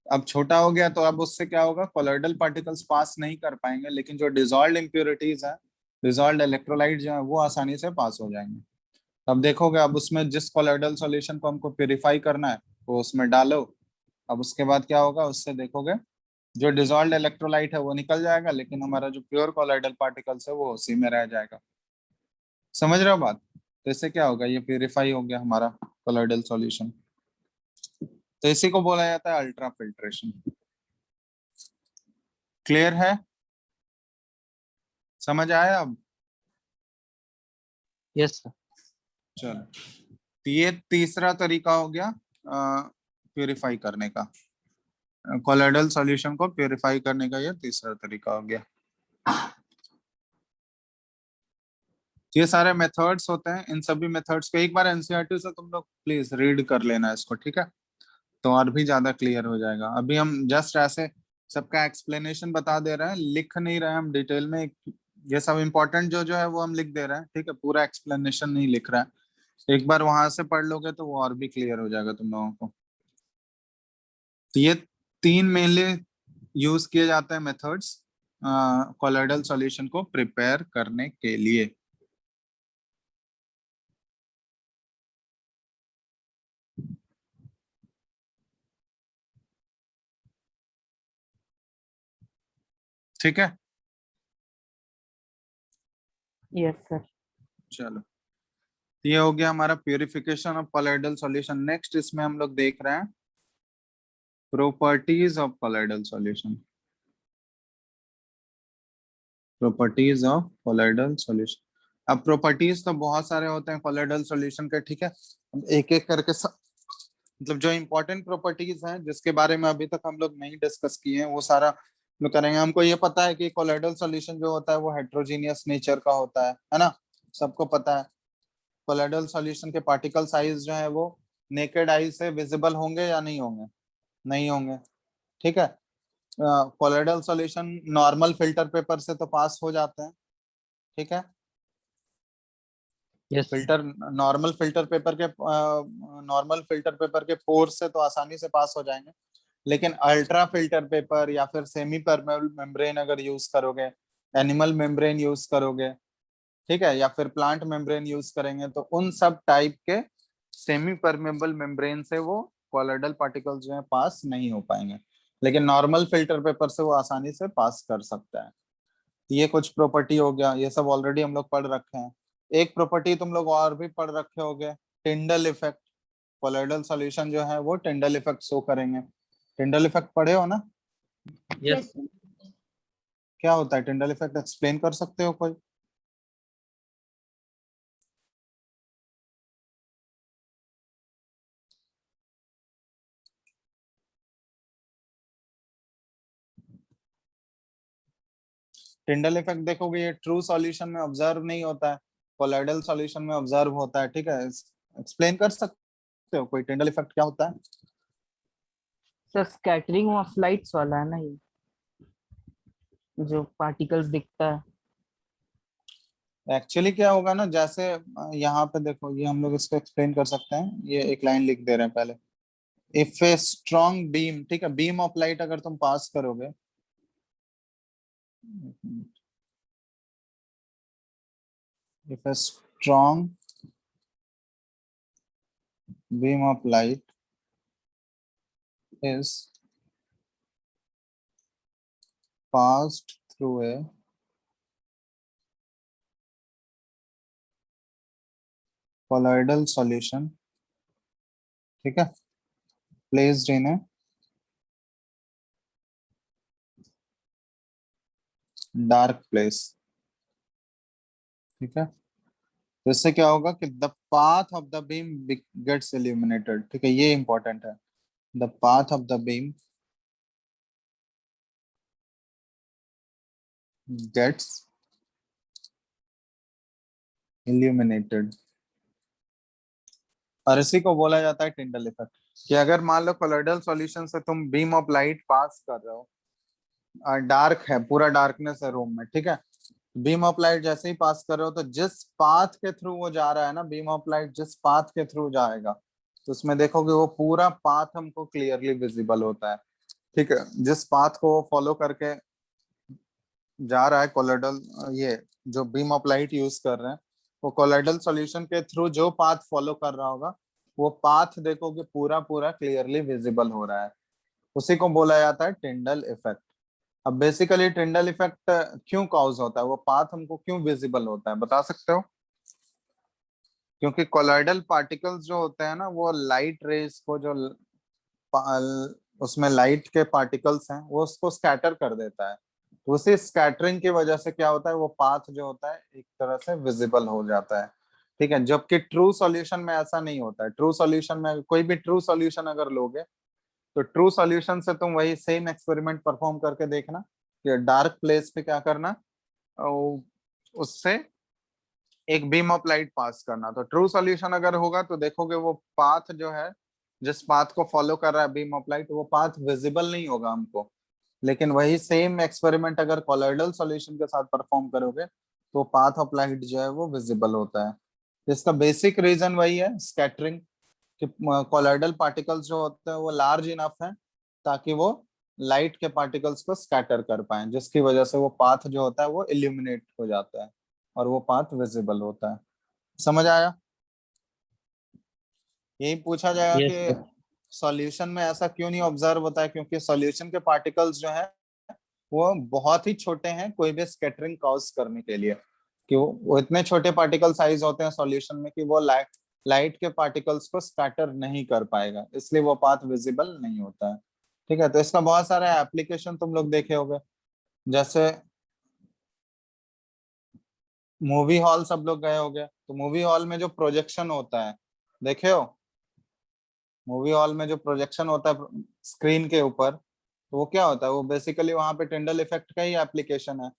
अब छोटा हो गया तो अब उससे क्या होगा, कोलोइडल पार्टिकल्स पास नहीं कर पाएंगे, लेकिन जो डिजॉल्व इम्प्योरिटीज है, डिजॉल्व इलेक्ट्रोलाइट जो है वो आसानी से पास हो जाएंगे। अब देखोगे, अब उसमें जिस कोलोइडल सॉल्यूशन को हमको प्यूरिफाई करना है वो उसमें डालो। अब उसके बाद क्या होगा, उससे देखोगे जो डिजॉल्व इलेक्ट्रोलाइट है वो निकल जाएगा, लेकिन हमारा जो प्योर कोलोइडल पार्टिकल्स है वो उसी में रह जाएगा। समझ रहे हो बात? तो इससे क्या होगा, ये प्यूरिफाई हो गया हमारा कोलोइडल सॉल्यूशन। तो इसी को बोला जाता है अल्ट्रा फिल्ट्रेशन। क्लियर है? समझ आया अब? Yes sir. चलो, तो ये तीसरा तरीका हो गया प्यूरिफाई करने का। कोलोइडल सॉल्यूशन को प्यूरिफाई करने का ये तीसरा तरीका हो गया। ये सारे मेथड्स होते हैं, इन सभी मेथड्स को एक बार एनसीईआरटी से तुम लोग प्लीज रीड कर लेना इसको, ठीक है, तो और भी ज्यादा क्लियर हो जाएगा। अभी हम जस्ट ऐसे सबका एक्सप्लेनेशन बता दे रहे हैं, लिख नहीं रहे हैं हम डिटेल में। ये सब इम्पोर्टेंट जो जो है वो हम लिख दे रहे हैं, ठीक है, पूरा एक्सप्लेनेशन नहीं लिख रहा है। एक बार वहां से पढ़ लोगे तो वो और भी क्लियर हो जाएगा तुम लोगों को। तो ये तीन मेनली यूज किए जाते हैं मेथड्स कोलोइडल सॉल्यूशन को प्रिपेयर करने के लिए। ठीक है, यस सर। चलो, ये हो गया हमारा purification of colloidal solution. Next इसमें हम लोग देख रहे हैं properties of colloidal solution. Properties of colloidal solution. अब प्रॉपर्टीज तो बहुत सारे होते हैं कोलोइडल सॉल्यूशन के, ठीक है। अब एक एक करके मतलब जो इंपॉर्टेंट प्रॉपर्टीज हैं जिसके बारे में अभी तक हम लोग नहीं डिस्कस किए हैं वो सारा हम लोग करेंगे। हमको ये पता है कि कोलोइडल सॉल्यूशन जो होता है वो हेट्रोजीनियस नेचर का होता है ना, सबको पता है। कोलोइडल सॉल्यूशन के पार्टिकल साइज जो है वो नेकेड आई से विजिबल होंगे या नहीं होंगे? नहीं होंगे, ठीक है। Colloidal solution normal filter paper से तो पास हो जाते हैं, ठीक है। Yes. Filter normal filter paper के पोर से तो आसानी से पास हो जाएंगे, लेकिन अल्ट्रा फिल्टर पेपर या फिर सेमी परमेबल मेम्ब्रेन अगर यूज करोगे, एनिमल मेम्ब्रेन यूज करोगे, ठीक है, या फिर प्लांट मेम्ब्रेन यूज करेंगे, तो उन सब टाइप के सेमी परमेबल मेम्ब्रेन से वो कोलोइडल पार्टिकल्स जो है पास नहीं हो पाएंगे, लेकिन नॉर्मल फिल्टर पेपर से वो आसानी से पास कर सकता है। ये कुछ प्रॉपर्टी हो गया, ये सब ऑलरेडी हम लोग पढ़ रखे हैं। एक प्रॉपर्टी तुम लोग और भी पढ़ रखे होगे, टिंडल इफेक्ट। कोलोइडल सॉल्यूशन जो है वो टिंडल इफेक्ट शो करेंगे। टिंडल इफेक्ट पढ़े हो ना? Yes. Yes, sir. क्या होता है टिंडल इफेक्ट, एक्सप्लेन कर सकते हो कोई? टिंडल इफेक्ट देखोगे ये ट्रू सॉल्यूशन में ऑब्जर्व नहीं होता है, कोलोइडल सॉल्यूशन में ऑब्जर्व होता है, ठीक है। एक्सप्लेन कर सकते हो कोई टिंडल इफेक्ट क्या होता है? सर स्कैटरिंग ऑफ लाइट्स वाला है ना, ये जो पार्टिकल्स दिखता है। एक्चुअली क्या होगा ना, जैसे यहाँ पे देखो, ये हम लोग इसको एक्सप्लेन कर सकते हैं। ये एक लाइन लिख दे रहे हैं पहले, इफ ए स्ट्रॉन्ग बीम, ठीक है, बीम ऑफ लाइट अगर तुम पास करोगे, if a strong beam of light is passed through a colloidal solution, ठीक है, placed in a dark place, ठीक है। तो इससे क्या होगा कि the path of the beam gets illuminated, ठीक है, ये इंपॉर्टेंट है। the path of the beam gets illuminated, और इसी को बोला जाता है टिंडल इफेक्ट। कि अगर मान लो कोलोइडल सॉल्यूशन से तुम बीम ऑफ लाइट पास कर रहे हो, डार्क है, पूरा डार्कनेस है रूम में, ठीक है, बीम ऑफ लाइट जैसे ही पास कर रहे हो तो जिस पाथ के थ्रू वो जा रहा है ना, बीम ऑफ लाइट जिस पाथ के थ्रू जाएगा, तो उसमें देखोगे वो पूरा पाथ हमको क्लियरली विजिबल होता है, ठीक है। जिस पाथ को वो फॉलो करके जा रहा है कोलोइडल, ये जो बीम ऑफ लाइट यूज कर रहे हैं, वो कोलोइडल सॉल्यूशन के थ्रू जो पाथ फॉलो कर रहा होगा, वो पाथ देखोगे पूरा पूरा क्लियरली विजिबल हो रहा है, उसी को बोला जाता है टिंडल इफेक्ट। अब बेसिकली टिंडल इफेक्ट क्यों कॉज होता है, वो पाथ हमको क्यों विजिबल होता है, बता सकते हो? क्योंकि कोलॉइडल पार्टिकल्स जो होते हैं ना, वो लाइट रेज को, जो उसमें लाइट के पार्टिकल्स हैं, वो उसको स्कैटर कर देता है। तो उसी स्कैटरिंग की वजह से क्या होता है, वो पाथ जो होता है एक तरह से विजिबल हो जाता है, ठीक है। जबकि ट्रू सॉल्यूशन में ऐसा नहीं होता है। ट्रू सॉल्यूशन में कोई भी ट्रू सॉल्यूशन अगर लोगे, तो ट्रू सॉल्यूशन से तुम वही सेम एक्सपेरिमेंट परफॉर्म करके देखना कि डार्क प्लेस पे क्या करना, उससे एक बीम ऑफ लाइट पास करना। तो ट्रू सॉल्यूशन अगर होगा तो देखोगे वो पाथ जो है, जिस पाथ को फॉलो कर रहा है बीम ऑफ लाइट, वो पाथ विजिबल नहीं होगा हमको। लेकिन वही सेम एक्सपेरिमेंट अगर कोलॉइडल सॉल्यूशन के साथ परफॉर्म करोगे, तो पाथ ऑफ लाइट जो है वो विजिबल होता है। इसका बेसिक रीजन वही है, स्कैटरिंग, कि कोलॉइडल पार्टिकल्स जो होते हैं वो लार्ज इनफ हैं ताकि वो लाइट के पार्टिकल्स को स्कैटर कर पाए, जिसकी वजह से वो पाथ जो होता है वो इल्यूमिनेट हो जाता है और वो पाथ विजिबल होता है। समझ आया? यही पूछा जाएगा Yes, sir. कि सॉल्यूशन में ऐसा क्यों नहीं ऑब्जर्व होता है, क्योंकि सॉल्यूशन के पार्टिकल्स जो है वो बहुत ही छोटे हैं कोई भी स्कैटरिंग कॉज करने के लिए। कि वो इतने छोटे पार्टिकल साइज होते हैं सॉल्यूशन में कि वो लाइट के पार्टिकल्स को स्कैटर नहीं कर पाएगा, इसलिए वो पाथ विजिबल नहीं होता है। ठीक है, तो इसका बहुत सारा एप्लीकेशन तुम लोग देखे होंगे, जैसे मूवी हॉल सब लोग गए होंगे, तो मूवी हॉल में जो प्रोजेक्शन होता है, देखे हो मूवी हॉल में जो प्रोजेक्शन होता है स्क्रीन के ऊपर, तो वो क्या होता है, वो बेसिकली वहां पे टिंडल इफेक्ट का ही एप्लीकेशन है।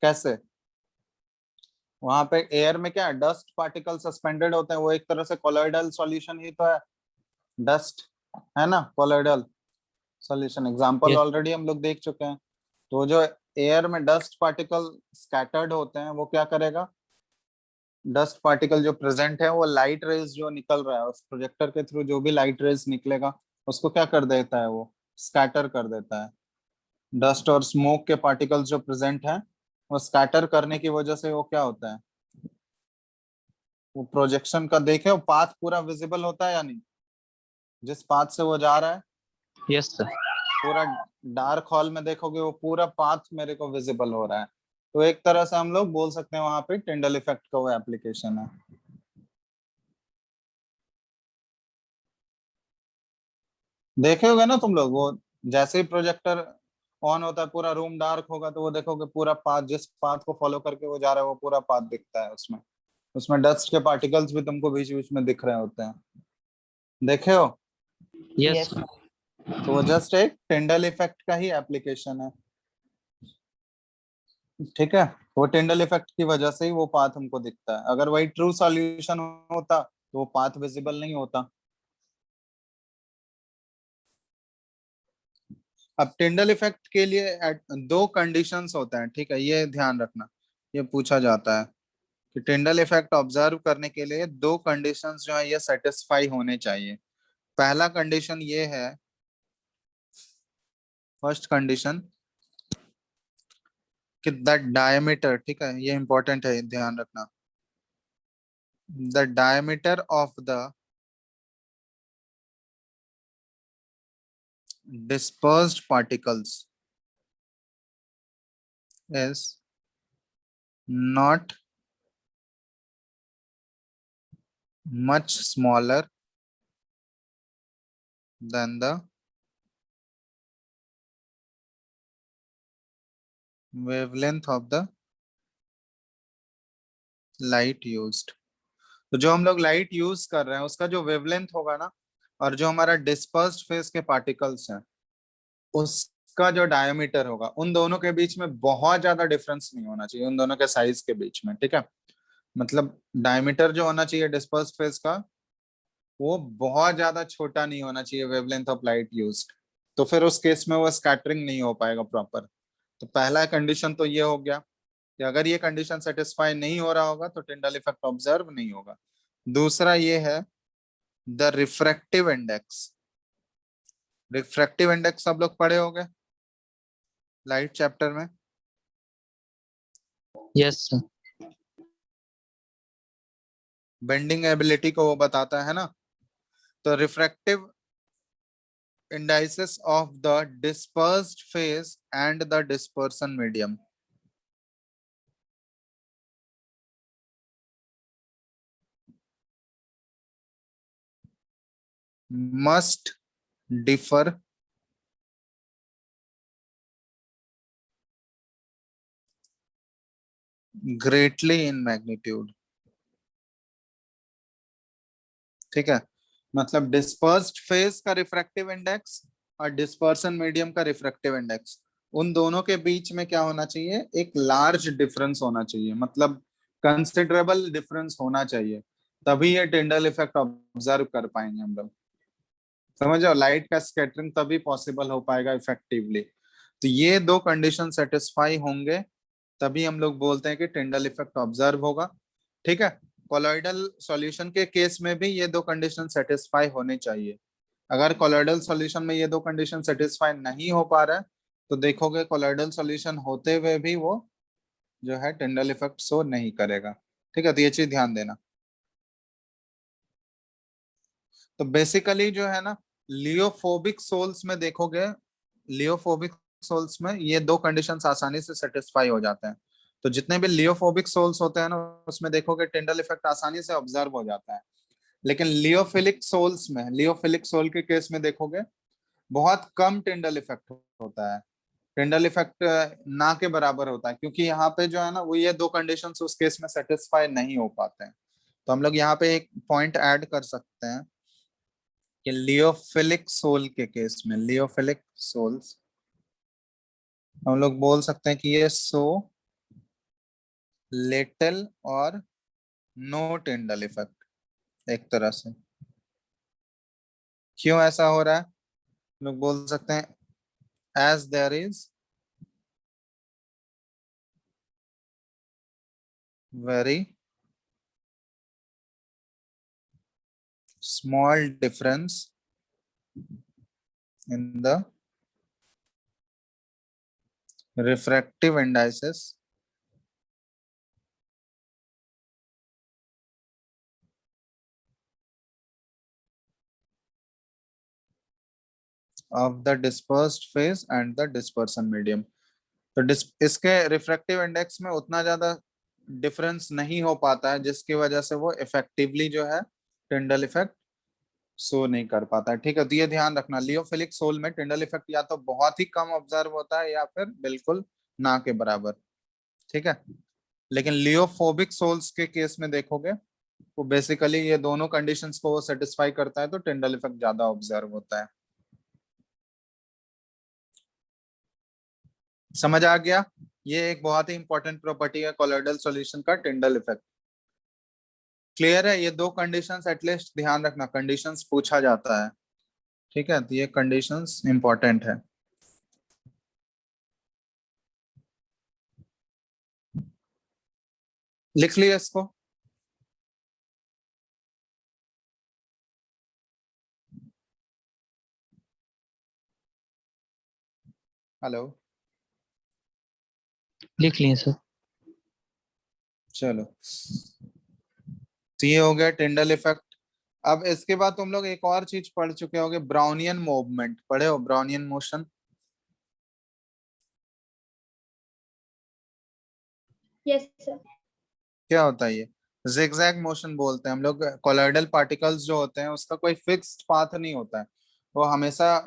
कैसे, वहां पे एयर में क्या डस्ट पार्टिकल सस्पेंडेड होते हैं, वो एक तरह से कोलॉइडल सॉल्यूशन ही तो है, डस्ट, है ना, colloidal solution example Yes. Already हम लोग देख चुके हैं। तो जो एयर में डस्ट पार्टिकल स्कैटर्ड होते हैं, वो क्या करेगा, डस्ट पार्टिकल जो प्रेजेंट है वो लाइट रेज जो निकल रहा है उस प्रोजेक्टर के थ्रू, जो भी लाइट रेज निकलेगा उसको क्या कर देता है, वो स्कैटर कर देता है। डस्ट और स्मोक के पार्टिकल्स जो प्रेजेंट हैं, वो स्कैटर करने की वजह से वो क्या होता है, वो प्रोजेक्शन का देखे वो पाथ पूरा विजिबल होता है या नहीं, जिस पाथ से वो जा रहा है Yes, sir. पूरा डार्क हॉल में देखोगे वो पूरा पाथ मेरे को विजिबल हो रहा है। तो एक तरह से हम लोग बोल सकते हैं वहां पे टिंडल इफेक्ट का वो एप्लीकेशन है। देखे होगे ना तुम लोग, वो जैसे ही प्रोजेक्टर ऑन होता है पूरा रूम डार्क होगा, तो वो देखोगे पूरा पाथ, जिस पाथ को फॉलो करके वो जा रहा है वो पूरा पाथ दिखता है उसमें। उसमें डस्ट के पार्टिकल्स भी तुमको बीच बीच में दिख रहे होते हैं, देखे हो। Yes, Yes. sir. तो वो जस्ट एक टिंडल इफेक्ट का ही एप्लीकेशन है। ठीक है, वो टिंडल इफेक्ट की वजह से ही वो पाथ हमको दिखता है, अगर वही ट्रू सॉल्यूशन होता तो वो पाथ विजिबल नहीं होता। अब टिंडल इफेक्ट के लिए दो कंडीशंस होता है, ठीक है, ये ध्यान रखना, ये पूछा जाता है कि टिंडल इफेक्ट ऑब्जर्व करने के लिए दो कंडीशंस जो है ये सेटिस्फाई होने चाहिए। पहला कंडीशन ये है, फर्स्ट कंडीशन, कि द डायमीटर, ठीक है ये इंपॉर्टेंट है, ध्यान रखना, the diameter of the dispersed particles is not much smaller than the wavelength of the light used। तो जो हम लोग लाइट यूज कर रहे हैं उसका जो वेवलेंथ होगा ना, और जो हमारा डिस्पर्स्ड फेस के पार्टिकल्स हैं उसका जो डायमीटर होगा, उन दोनों के बीच में बहुत ज्यादा डिफरेंस नहीं होना चाहिए, उन दोनों के साइज के बीच में। ठीक है, मतलब डायमीटर जो होना चाहिए डिस्पर्स्ड फेस का, वो बहुत ज्यादा छोटा नहीं होना चाहिए वेवलेंथ ऑफ लाइट यूज्ड, तो फिर उस केस में वो स्कैटरिंग नहीं हो पाएगा प्रॉपर। तो पहला कंडीशन तो ये हो गया कि अगर ये कंडीशन सेटिस्फाई नहीं हो रहा होगा तो टिंडल इफेक्ट ऑब्जर्व नहीं होगा। दूसरा ये है the refractive index. Refractive index सब लोग पढ़े होंगे लाइट चैप्टर में। Yes, sir. बेंडिंग एबिलिटी को वो बताता है ना। तो refractive indices of the dispersed phase and the dispersion medium। must differ greatly in magnitude। ठीक है, मतलब डिस्पर्स्ड फेज का रिफ्रैक्टिव इंडेक्स और डिस्पर्सन मीडियम का रिफ्रैक्टिव इंडेक्स, उन दोनों के बीच में क्या होना चाहिए, एक लार्ज डिफरेंस होना चाहिए, मतलब कंसिडरेबल डिफरेंस होना चाहिए, तभी ये टिंडल इफेक्ट ऑब्जर्व कर पाएंगे हम लोग। समझो, लाइट का स्कैटरिंग तभी पॉसिबल हो पाएगा इफेक्टिवली। तो ये दो कंडीशन सेटिस्फाई होंगे तभी हम लोग बोलते हैं कि टिंडल इफेक्ट ऑब्जर्व होगा। ठीक है, कोलॉइडल सॉल्यूशन के केस में भी ये दो कंडीशन सेटिस्फाई होने चाहिए। अगर कोलॉइडल सॉल्यूशन में ये दो कंडीशन सेटिस्फाई नहीं हो पा रहा है तो देखोगे कोलॉइडल सॉल्यूशन होते हुए भी वो जो है टिंडल इफेक्ट शो नहीं करेगा। ठीक है, तो ये चीज ध्यान देना। तो बेसिकली जो है ना, लियोफोबिक सोल्स में देखोगे, लियोफोबिक सोल्स में ये दो कंडीशंस आसानी से सेटिस्फाई हो जाते हैं। तो जितने भी लियोफोबिक सोल्स होते हैं ना, उसमें देखोगे टिंडल इफेक्ट आसानी से ऑब्जर्व हो जाता है। लेकिन लियोफिलिक सोल्स में, लियोफिलिक सोल के केस में देखोगे बहुत कम टिंडल इफेक्ट होता है। टिंडल इफेक्ट ना के बराबर होता है, क्योंकि यहाँ पे जो है ना, वो ये दो कंडीशंस उस केस में सेटिस्फाई नहीं हो पाते हैं। तो हम लोग यहाँ पे एक पॉइंट ऐड कर सकते हैं कि लियोफिलिक सोल के केस में, लियोफिलिक सोल्स हम लोग बोल सकते हैं कि ये सो लिटिल और नो टिंडल इफेक्ट एक तरह से। क्यों ऐसा हो रहा है? लोग बोल सकते हैं as there is very small difference in the refractive indices of the dispersed phase and the dispersion medium. तो इसके रिफ्रैक्टिव इंडेक्स में उतना ज्यादा डिफरेंस नहीं हो पाता है, जिसकी वजह से वो इफेक्टिवली जो है टिंडल इफेक्ट शो नहीं कर पाता है। ठीक है, तो ये ध्यान रखना, लियोफिलिक सोल में टिंडल इफेक्ट या तो बहुत ही कम ऑब्जर्व होता है या फिर बिल्कुल ना के बराबर। ठीक है, लेकिन लियोफोबिक सोल्स के केस में देखोगे वो बेसिकली ये दोनों कंडीशंस को सेटिस्फाई करता है, तो टिंडल इफेक्ट ज्यादा ऑब्जर्व होता है। समझ आ गया? ये एक बहुत ही इंपॉर्टेंट प्रॉपर्टी है कोलोइडल सॉल्यूशन का, टिंडल इफेक्ट। क्लियर है? ये दो कंडीशंस एटलीस्ट ध्यान रखना, कंडीशंस पूछा जाता है। ठीक है, तो ये कंडीशंस इंपॉर्टेंट है। लिख लिया इसको। हेलो, लिख लिए सर। चलो, तो ये हो गया टिंडल इफेक्ट। अब इसके बाद तुम लोग एक और चीज पढ़ चुके होगे, ब्राउनियन मूवमेंट पढ़े हो? Brownian motion yes sir. क्या होता है? ये जिगजैग मोशन बोलते हैं हम लोग। कोलॉइडल पार्टिकल्स जो होते हैं उसका कोई फिक्स्ड पाथ नहीं होता है, वो हमेशा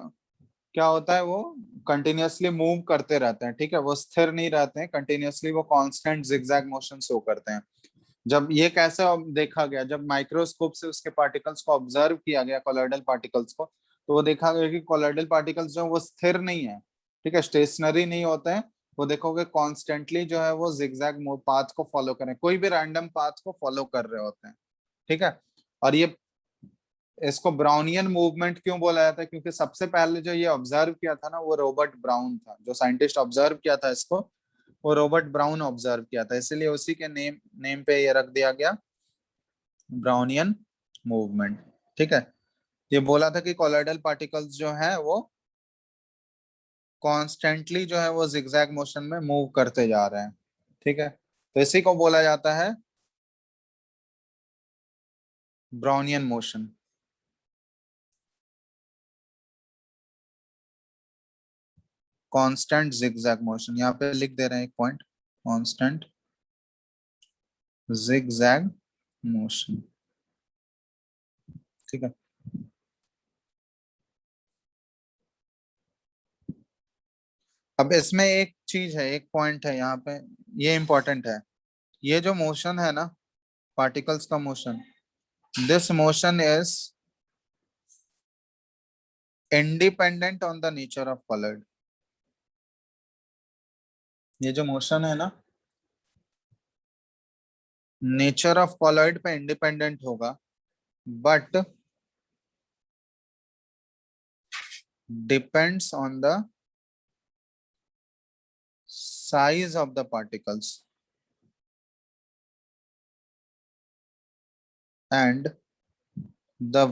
क्या होता है, वो कंटिन्यूअसली मूव करते रहते हैं। ठीक है, वो स्थिर नहीं रहते हैं, कंटिन्यूअसली वो कांस्टेंट जिगजैग मोशन शो करते हैं। जब ये कैसे देखा गया, जब माइक्रोस्कोप से उसके पार्टिकल्स को ऑब्जर्व किया गया, कोलॉइडल पार्टिकल्स को, तो वो देखा गया कि कोलॉइडल पार्टिकल्स जो वो स्थिर नहीं है। ठीक है, स्टेशनरी नहीं होते हैं। वो देखोगे कॉन्स्टेंटली जो है वो जिगजैग पाथ को फॉलो करें, कोई भी रैंडम पाथ को फॉलो कर रहे होते हैं। ठीक है, और ये इसको ब्राउनियन मूवमेंट क्यों बोला जाता है? क्योंकि सबसे पहले जो ये ऑब्जर्व किया था ना, वो रॉबर्ट ब्राउन था, जो साइंटिस्ट ऑब्जर्व किया था इसको, वो रॉबर्ट ब्राउन ऑब्जर्व किया था, इसलिए उसी के नेम नेम पे ये रख दिया गया, ब्राउनियन मूवमेंट। ठीक है, ये बोला था कि कोलॉइडल पार्टिकल्स जो है वो कॉन्स्टेंटली जो है वो जिगजैग मोशन में मूव करते जा रहे हैं। ठीक है, तो इसी को बोला जाता है Brownian motion. Constant zigzag motion, यहाँ पे लिख दे रहे हैं एक पॉइंट, कांस्टेंट जिगजैग मोशन। ठीक है, अब इसमें एक चीज है, एक पॉइंट है यहाँ पे, ये इंपॉर्टेंट है। ये जो मोशन है ना, पार्टिकल्स का motion, this motion is independent on the nature of colloid. ये जो मोशन है ना, नेचर ऑफ कॉलॉइड पे इंडिपेंडेंट होगा, but depends on the size of the particles and the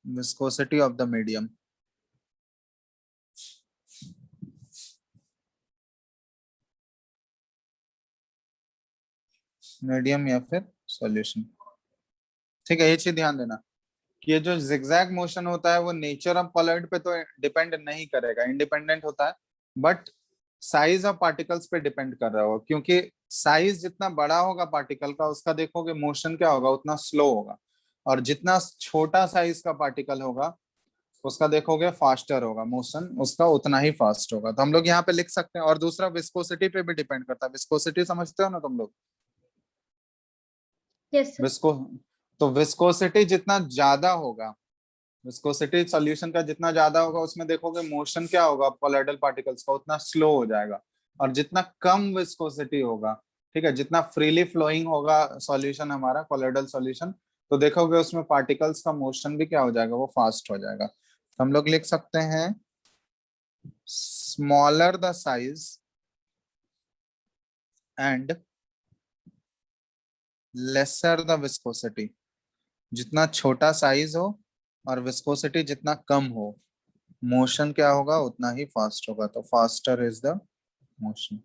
viscosity of the medium। Medium या फिर solution. ठीक है, ये चीज ध्यान देना कि ये जो जिगजैग मोशन होता है वो नेचर ऑफ कॉलॉइड पे तो डिपेंड नहीं करेगा, इंडिपेंडेंट होता है, बट साइज ऑफ पार्टिकल्स पे डिपेंड कर रहा होगा, क्योंकि साइज जितना बड़ा होगा पार्टिकल का उसका देखोगे मोशन क्या होगा, उतना स्लो होगा, और जितना छोटा साइज का पार्टिकल होगा उसका देखोगे फास्टर होगा, मोशन उसका उतना ही फास्ट होगा। तो हम लोग यहाँ पे लिख सकते हैं। और दूसरा विस्कोसिटी पे भी डिपेंड करता है। विस्कोसिटी समझते हो ना तुम लोग? Yes sir. विस्को तो विस्कोसिटी जितना ज्यादा होगा, विस्कोसिटी सॉल्यूशन का जितना ज्यादा होगा उसमें देखोगे मोशन क्या होगा कोलॉइडल पार्टिकल्स का, उतना स्लो हो जाएगा। और जितना कम विस्कोसिटी होगा, ठीक है, जितना फ्रीली फ्लोइंग होगा सॉल्यूशन हमारा कोलॉइडल सॉल्यूशन, तो देखोगे उसमें पार्टिकल्स का मोशन भी क्या हो जाएगा, वो फास्ट हो जाएगा। तो हम लोग लिख सकते हैं smaller the size and lesser the viscosity. जितना छोटा साइज हो और विस्कोसिटी जितना कम हो, मोशन क्या होगा, उतना ही फास्ट होगा। तो फास्टर इज द मोशन।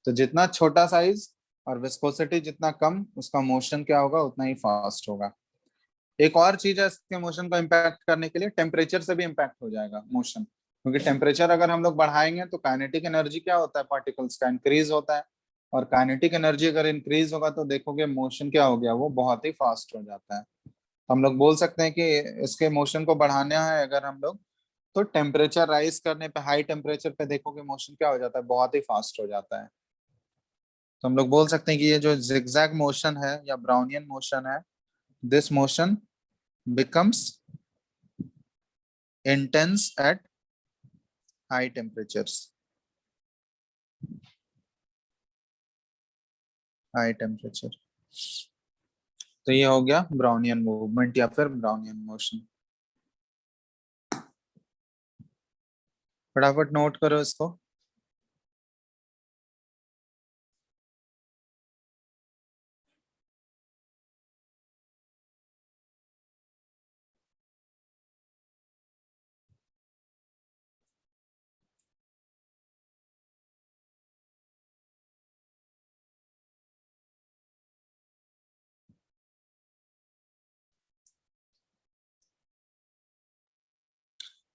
तो जितना छोटा साइज और विस्कोसिटी जितना कम, उसका मोशन क्या होगा, उतना ही फास्ट होगा। एक और चीज है इसके मोशन को इम्पैक्ट करने के लिए, टेम्परेचर से भी इम्पैक्ट हो जाएगा मोशन, क्योंकि टेम्परेचर अगर हम लोग बढ़ाएंगे तो काइनेटिक एनर्जी क्या होता है पार्टिकल्स का, इंक्रीज होता है। और काइनेटिक एनर्जी अगर इंक्रीज होगा तो देखोगे मोशन क्या हो गया, वो बहुत ही फास्ट हो जाता है। तो हम लोग बोल सकते हैं कि इसके मोशन को बढ़ाना है अगर हम लोग, तो टेम्परेचर राइज करने पे, हाई टेम्परेचर पे देखोगे मोशन क्या हो जाता है, बहुत ही फास्ट हो जाता है। तो हम लोग बोल सकते हैं कि ये जो जिगजैग मोशन है या ब्राउनियन मोशन है, this motion becomes intense at high temperatures, high temperature। तो ये हो गया ब्राउनियन मूवमेंट या फिर ब्राउनियन मोशन। फटाफट नोट करो इसको।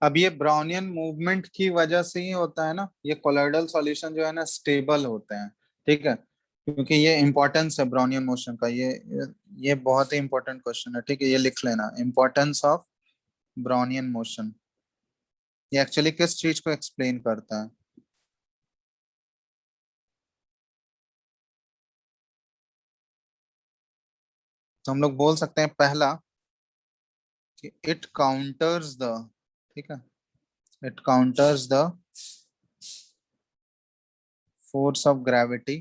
अब ये ब्राउनियन मूवमेंट की वजह से ही होता है ना, ये कोलॉइडल सॉल्यूशन जो है ना स्टेबल होते हैं, ठीक है, क्योंकि ये इंपॉर्टेंस है ब्राउनियन मोशन का। ये बहुत ही इंपॉर्टेंट क्वेश्चन है, ठीक है, ये लिख लेना, इंपॉर्टेंस ऑफ ब्राउनियन मोशन। ये एक्चुअली किस चीज को एक्सप्लेन करता है? तो हम लोग बोल सकते हैं पहला कि इट काउंटर्स द, ठीक है, it counters the force of gravity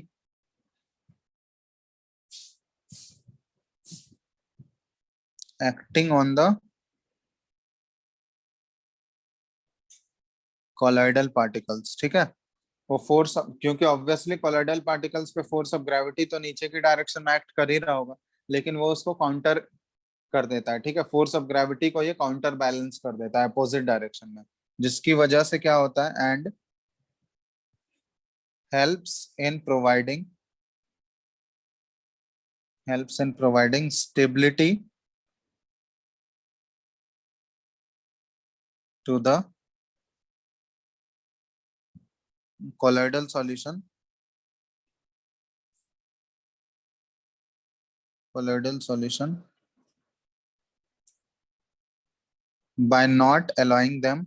acting on the colloidal particles, ठीक है। वो फोर्स, क्योंकि ऑब्वियसली कोलॉइडल पार्टिकल्स पे फोर्स ऑफ ग्रेविटी तो नीचे की डायरेक्शन में एक्ट कर ही रहा होगा, लेकिन वो उसको काउंटर कर देता है, ठीक है, फोर्स ऑफ ग्रेविटी को ये काउंटर बैलेंस कर देता है अपोजिट डायरेक्शन में, जिसकी वजह से क्या होता है, and helps in providing stability to the colloidal solution, by not allowing them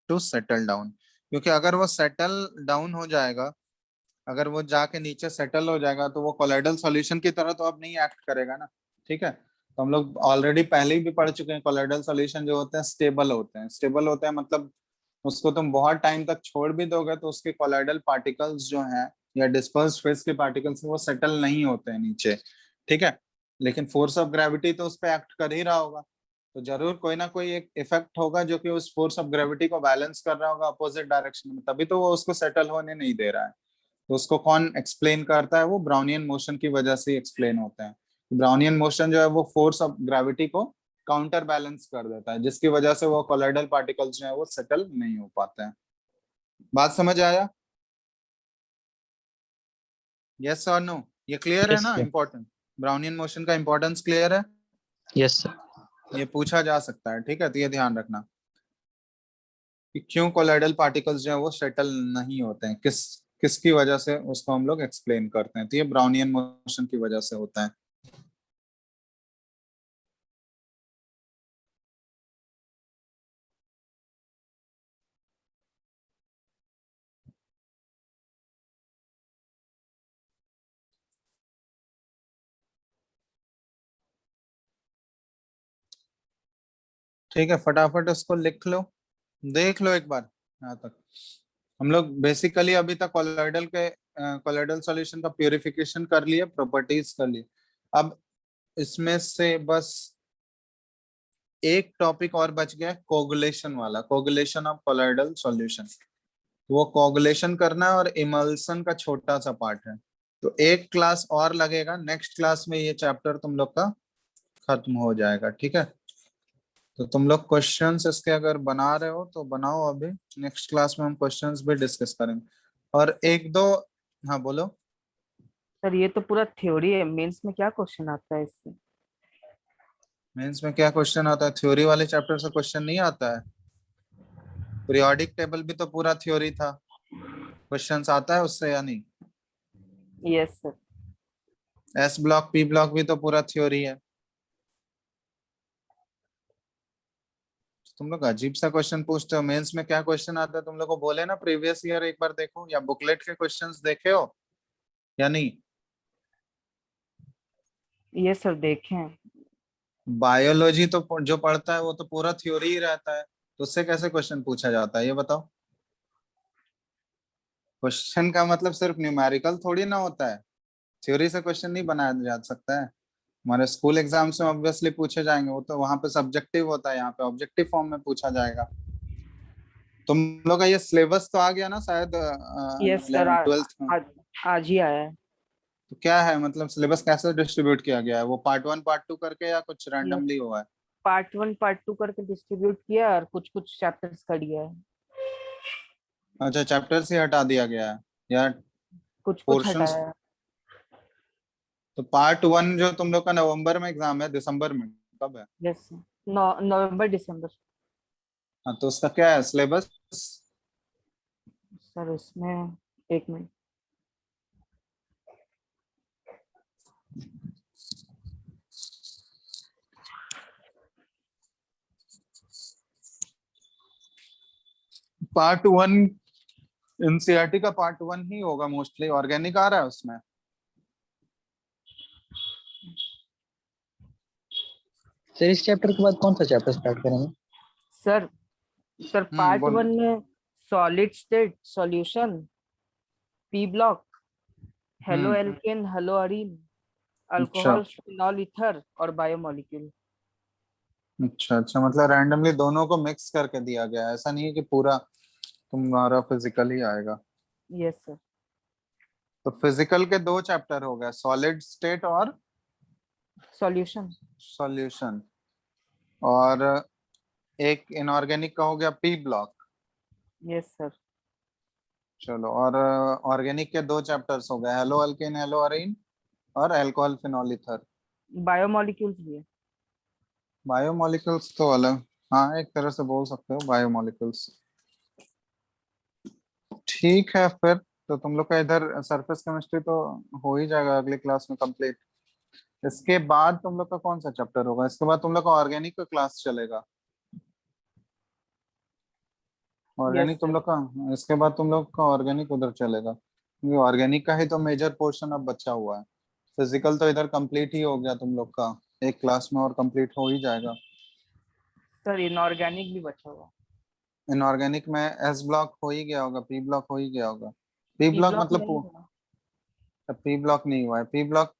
to settle down। क्योंकि अगर वो सेटल डाउन हो जाएगा, अगर वो जाके नीचे सेटल हो जाएगा, तो वो कोलॉइडल सॉल्यूशन की तरह तो अब नहीं एक्ट करेगा ना, ठीक है। तो हम लोग ऑलरेडी पहले ही भी पढ़ चुके हैं, कोलॉइडल सॉल्यूशन जो होते हैं स्टेबल होते हैं। स्टेबल होते हैं मतलब उसको तुम बहुत टाइम तक छोड़ भी दोगे तो उसके कोलॉइडल पार्टिकल्स जो हैं या डिस्पर्स्ड फेज के पार्टिकल्स, वो सेटल नहीं होते हैं नीचे, ठीक है। लेकिन फोर्स ऑफ ग्रेविटी तो उस पर एक्ट कर ही रहा होगा, तो जरूर कोई ना कोई एक इफेक्ट होगा जो कि उस फोर्स ऑफ ग्रेविटी को बैलेंस कर रहा होगा अपोजिट डायरेक्शन में, तभी तो वो उसको सेटल होने नहीं दे रहा है। तो उसको कौन एक्सप्लेन करता है, वो ब्राउनियन मोशन की वजह से एक्सप्लेन होता है। ब्राउनियन मोशन जो है वो फोर्स ऑफ ग्रेविटी को काउंटर बैलेंस कर देता है, जिसकी वजह से वो कोलॉइडल पार्टिकल्स जो है वो सेटल नहीं हो पाते हैं। बात समझ आया? यस और नो, ये क्लियर है Yes, ना? sir. इम्पोर्टेंट, ब्राउनियन मोशन का इम्पोर्टेंस क्लियर है, Yes, sir. ये पूछा जा सकता है, ठीक है? तो ये ध्यान रखना कि क्यों कोलाइडल पार्टिकल्स जो है वो सेटल नहीं होते हैं, किसकी वजह से, उसको हम लोग एक्सप्लेन करते हैं। तो ये ब्राउनियन मोशन की वजह से होता है। ठीक है, फटाफट उसको लिख लो, देख लो एक बार यहाँ तक। हम लोग बेसिकली अभी तक कोलाइडल सॉल्यूशन का प्यूरिफिकेशन कर लिए, प्रॉपर्टीज कर लिए। अब इसमें से बस एक टॉपिक और बच गया, कोगुलेशन वाला, कोगुलेशन ऑफ कोलाइडल सॉल्यूशन। वो कोगुलेशन करना है और इमल्सन का छोटा सा पार्ट है। तो एक क्लास और लगेगा, नेक्स्ट क्लास में ये चैप्टर तुम लोग का खत्म हो जाएगा, ठीक है? तो तुम लोग क्वेश्चंस इसके अगर बना रहे हो तो बनाओ, अभी नेक्स्ट क्लास में हम क्वेश्चंस भी डिस्कस करेंगे। और एक दो, हाँ बोलो। सर ये तो पूरा थ्योरी है, मेंस में क्या क्वेश्चन आता है इससे? मेंस में क्या क्वेश्चन आता है? थ्योरी वाले चैप्टर से क्वेश्चन नहीं आता है। पीरियोडिक टेबल भी तो पूरा थ्योरी था, क्वेश्चंस आता है उससे या नहीं? Yes sir. S block P block भी तो पूरा थ्योरी है। तुम लोग अजीब सा क्वेश्चन पूछते हो। मेंस में क्या क्वेश्चन आता है तुम लोग को बोले ना, प्रीवियस ईयर एक बार देखो, या बुकलेट के क्वेश्चंस देखे हो या नहीं? ये सर देखें। बायोलॉजी तो जो पढ़ता है वो तो पूरा थ्योरी ही रहता है, तो उससे कैसे क्वेश्चन पूछा जाता है ये बताओ? क्वेश्चन का मतलब सिर्फ न्यूमेरिकल थोड़ी ना होता है, थ्योरी से क्वेश्चन नहीं बनाया जा सकता है। हमारे स्कूल एग्जाम्स में ऑब्वियसली पूछे जाएंगे, वो तो वहां पे सब्जेक्टिव होता है, यहाँ पे ऑब्जेक्टिव फॉर्म में पूछा जाएगा। तुम लोग का ये सिलेबस तो आ गया ना शायद यस सर, 12th में? आज ही आया है। तो क्या है मतलब, सिलेबस कैसे डिस्ट्रीब्यूट किया गया है? वो पार्ट 1 पार्ट 2 करके या कुछ यस, रैंडमली हुआ है? पार्ट 1 पार्ट 2 करके डिस्ट्रीब्यूट किया और कुछ कुछ चैप्टर्स कर दिया है। अच्छा, चैप्टर से हटा दिया गया है या कुछ कुछ पोर्शंस? हटाया है। तो पार्ट 1 जो तुम लोग का नवंबर में एग्जाम है, दिसंबर में कब है? यस, नवंबर दिसंबर। हाँ, तो उसका क्या है सिलेबस? सर इसमें एक मिनट। पार्ट 1 एनसीईआरटी का पार्ट 1 ही होगा मोस्टली। ऑर्गेनिक आ रहा है उसमें? सर इस चैप्टर के बाद कौन सा चैप्टर स्टार्ट करेंगे? सर सर पार्ट बोल। 1 में solid state solution, p block, hello hmm. Alkane, hello arene, अच्छा अल्कोहल, फिनॉल ईथर और बायोमोलिक्यूल। अच्छा अच्छा, मतलब रैंडमली दोनों को मिक्स करके दिया गया है, ऐसा नहीं है कि पूरा तुम्हारा फिजिकल ही आएगा। Yes sir. तो फिजिकल के दो चैप्टर हो गए, सॉलिड स्टेट और सॉल्यूशन। सॉल्यूशन, और एक इनऑर्गेनिक का हो गया पी ब्लॉक। Yes sir. चलो, और ऑर्गेनिक के दो चैप्टर्स हो गए, हेलो अल्केन हेलो अरीन और अल्कोहल फिनॉल ईथर। बायोमोलिक्यूल्स भी है। बायोमोलिक्यूल्स तो अलग, हाँ एक तरह से बोल सकते हो बायोमोलिक्यूल्स। ठीक है फिर, तो तुम लोग का इधर सरफेस केमिस्ट्री तो हो ही जाएगा अगली क्लास में कंप्लीट। इसके बाद तुम लोग का कौन सा चैप्टर होगा? इसके बाद तुम लोग का ऑर्गेनिक का क्लास चलेगा। यस ऑर्गेनिक तुम सर। लोग का, इसके बाद तुम लोग का ऑर्गेनिक उधर चलेगा, क्योंकि ऑर्गेनिक का ही तो मेजर पोर्शन अब बचा हुआ है। फिजिकल तो इधर कंप्लीट ही हो गया तुम लोग का, एक क्लास में और कंप्लीट हो ही जाएगा। सर इनऑर्गेनिक भी बचा हुआ। इनऑर्गेनिक में एस ब्लॉक हो ही गया होगा, पी ब्लॉक हो ही गया होगा। पी पी ब्लॉक ब्लॉक मतलब नहीं हुआ। पी ब्लॉक नहीं हुआ है, पी ब्लॉक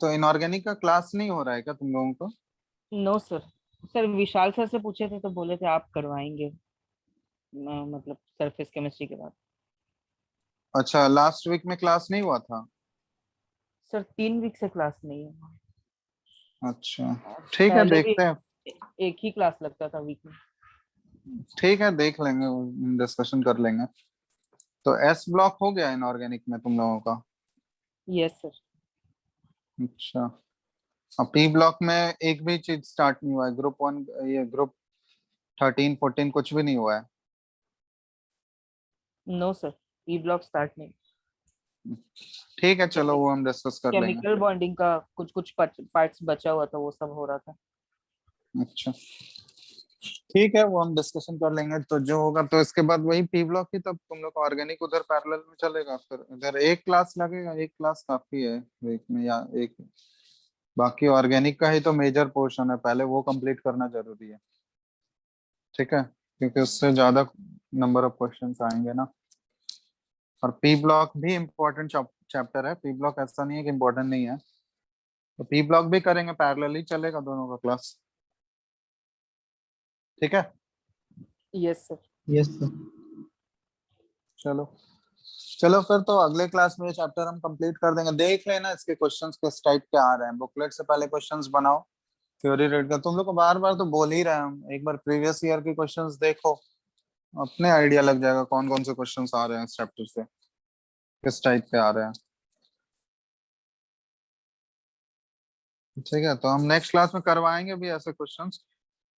तो इनऑर्गेनिक का क्लास नहीं हो रहा है क्या तुम लोगों को? No sir. Sir Vishal sir से पूछे थे तो बोले थे आप करवाएंगे, मतलब सरफेस केमिस्ट्री के बाद। अच्छा, लास्ट वीक में क्लास नहीं हुआ था? सर 3 वीक से क्लास नहीं है। अच्छा, ठीक है पहले भी देखते हैं। एक ही क्लास लगता था वीक में। ठीक है देख लेंगे, डिस्कशन कर लेंगे। तो एस ब्लॉक हो गया इनऑर्गेनिक में तुम लोगों का? Yes sir. अच्छा, अब पी ब्लॉक में एक भी चीज स्टार्ट नहीं हुआ है, ग्रुप 1 ये ग्रुप 13 14 कुछ भी नहीं हुआ है। No sir, E block start नहीं। ठीक है चलो वो हम डिस्कस कर लेंगे। केमिकल बॉन्डिंग का कुछ कुछ पार्ट्स बचा हुआ था, वो सब हो रहा था। अच्छा ठीक है वो हम डिस्कशन कर लेंगे, तो जो होगा तो इसके बाद वही पी ब्लॉक ही, तब तुम लोग ऑर्गेनिक उधर पैरेलल में चलेगा, फिर इधर एक क्लास लगेगा, एक क्लास काफी है वीक में, या एक, बाकी ऑर्गेनिक का ही तो मेजर पोर्शन है, पहले वो कंप्लीट करना जरूरी है। ठीक है, क्योंकि उससे ज्यादा नंबर ऑफ क्वेश्चंस आएंगे ना। और पी ब्लॉक भी इम्पोर्टेंट चैप्टर है, पी ब्लॉक ऐसा नहीं है कि इम्पोर्टेंट नहीं है, तो पी ब्लॉक भी करेंगे, पैरेलली चलेगा दोनों का क्लास। ठीक है यस सर। Yes sir. चलो, चलो फिर तो अगले क्लास में ये चैप्टर हम कंप्लीट कर देंगे। देख लेना इसके क्वेश्चंस किस टाइप के आ रहे हैं, बुकलेट से पहले क्वेश्चंस बनाओ, थ्योरी रीड कर, तुम लोग को बार बार तो बोल ही रहे हैं हम, एक बार प्रीवियस ईयर के क्वेश्चंस देखो, अपने आइडिया लग जाएगा कौन कौन से क्वेश्चंस आ रहे हैं इस चैप्टर से, किस टाइप के आ रहे हैं। ठीक है, तो हम नेक्स्ट क्लास में करवाएंगे भी ऐसे क्वेश्चंस।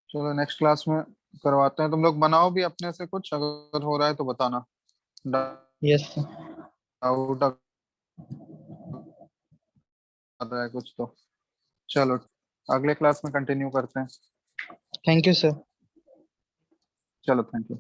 चलो नेक्स्ट क्लास में करवाते हैं, तुम लोग बनाओ भी अपने से कुछ, अगर हो रहा है तो बताना, यस सर। डाउट आ रहा है कुछ तो। चलो अगले क्लास में कंटिन्यू करते हैं। Thank you sir. चलो थैंक यू।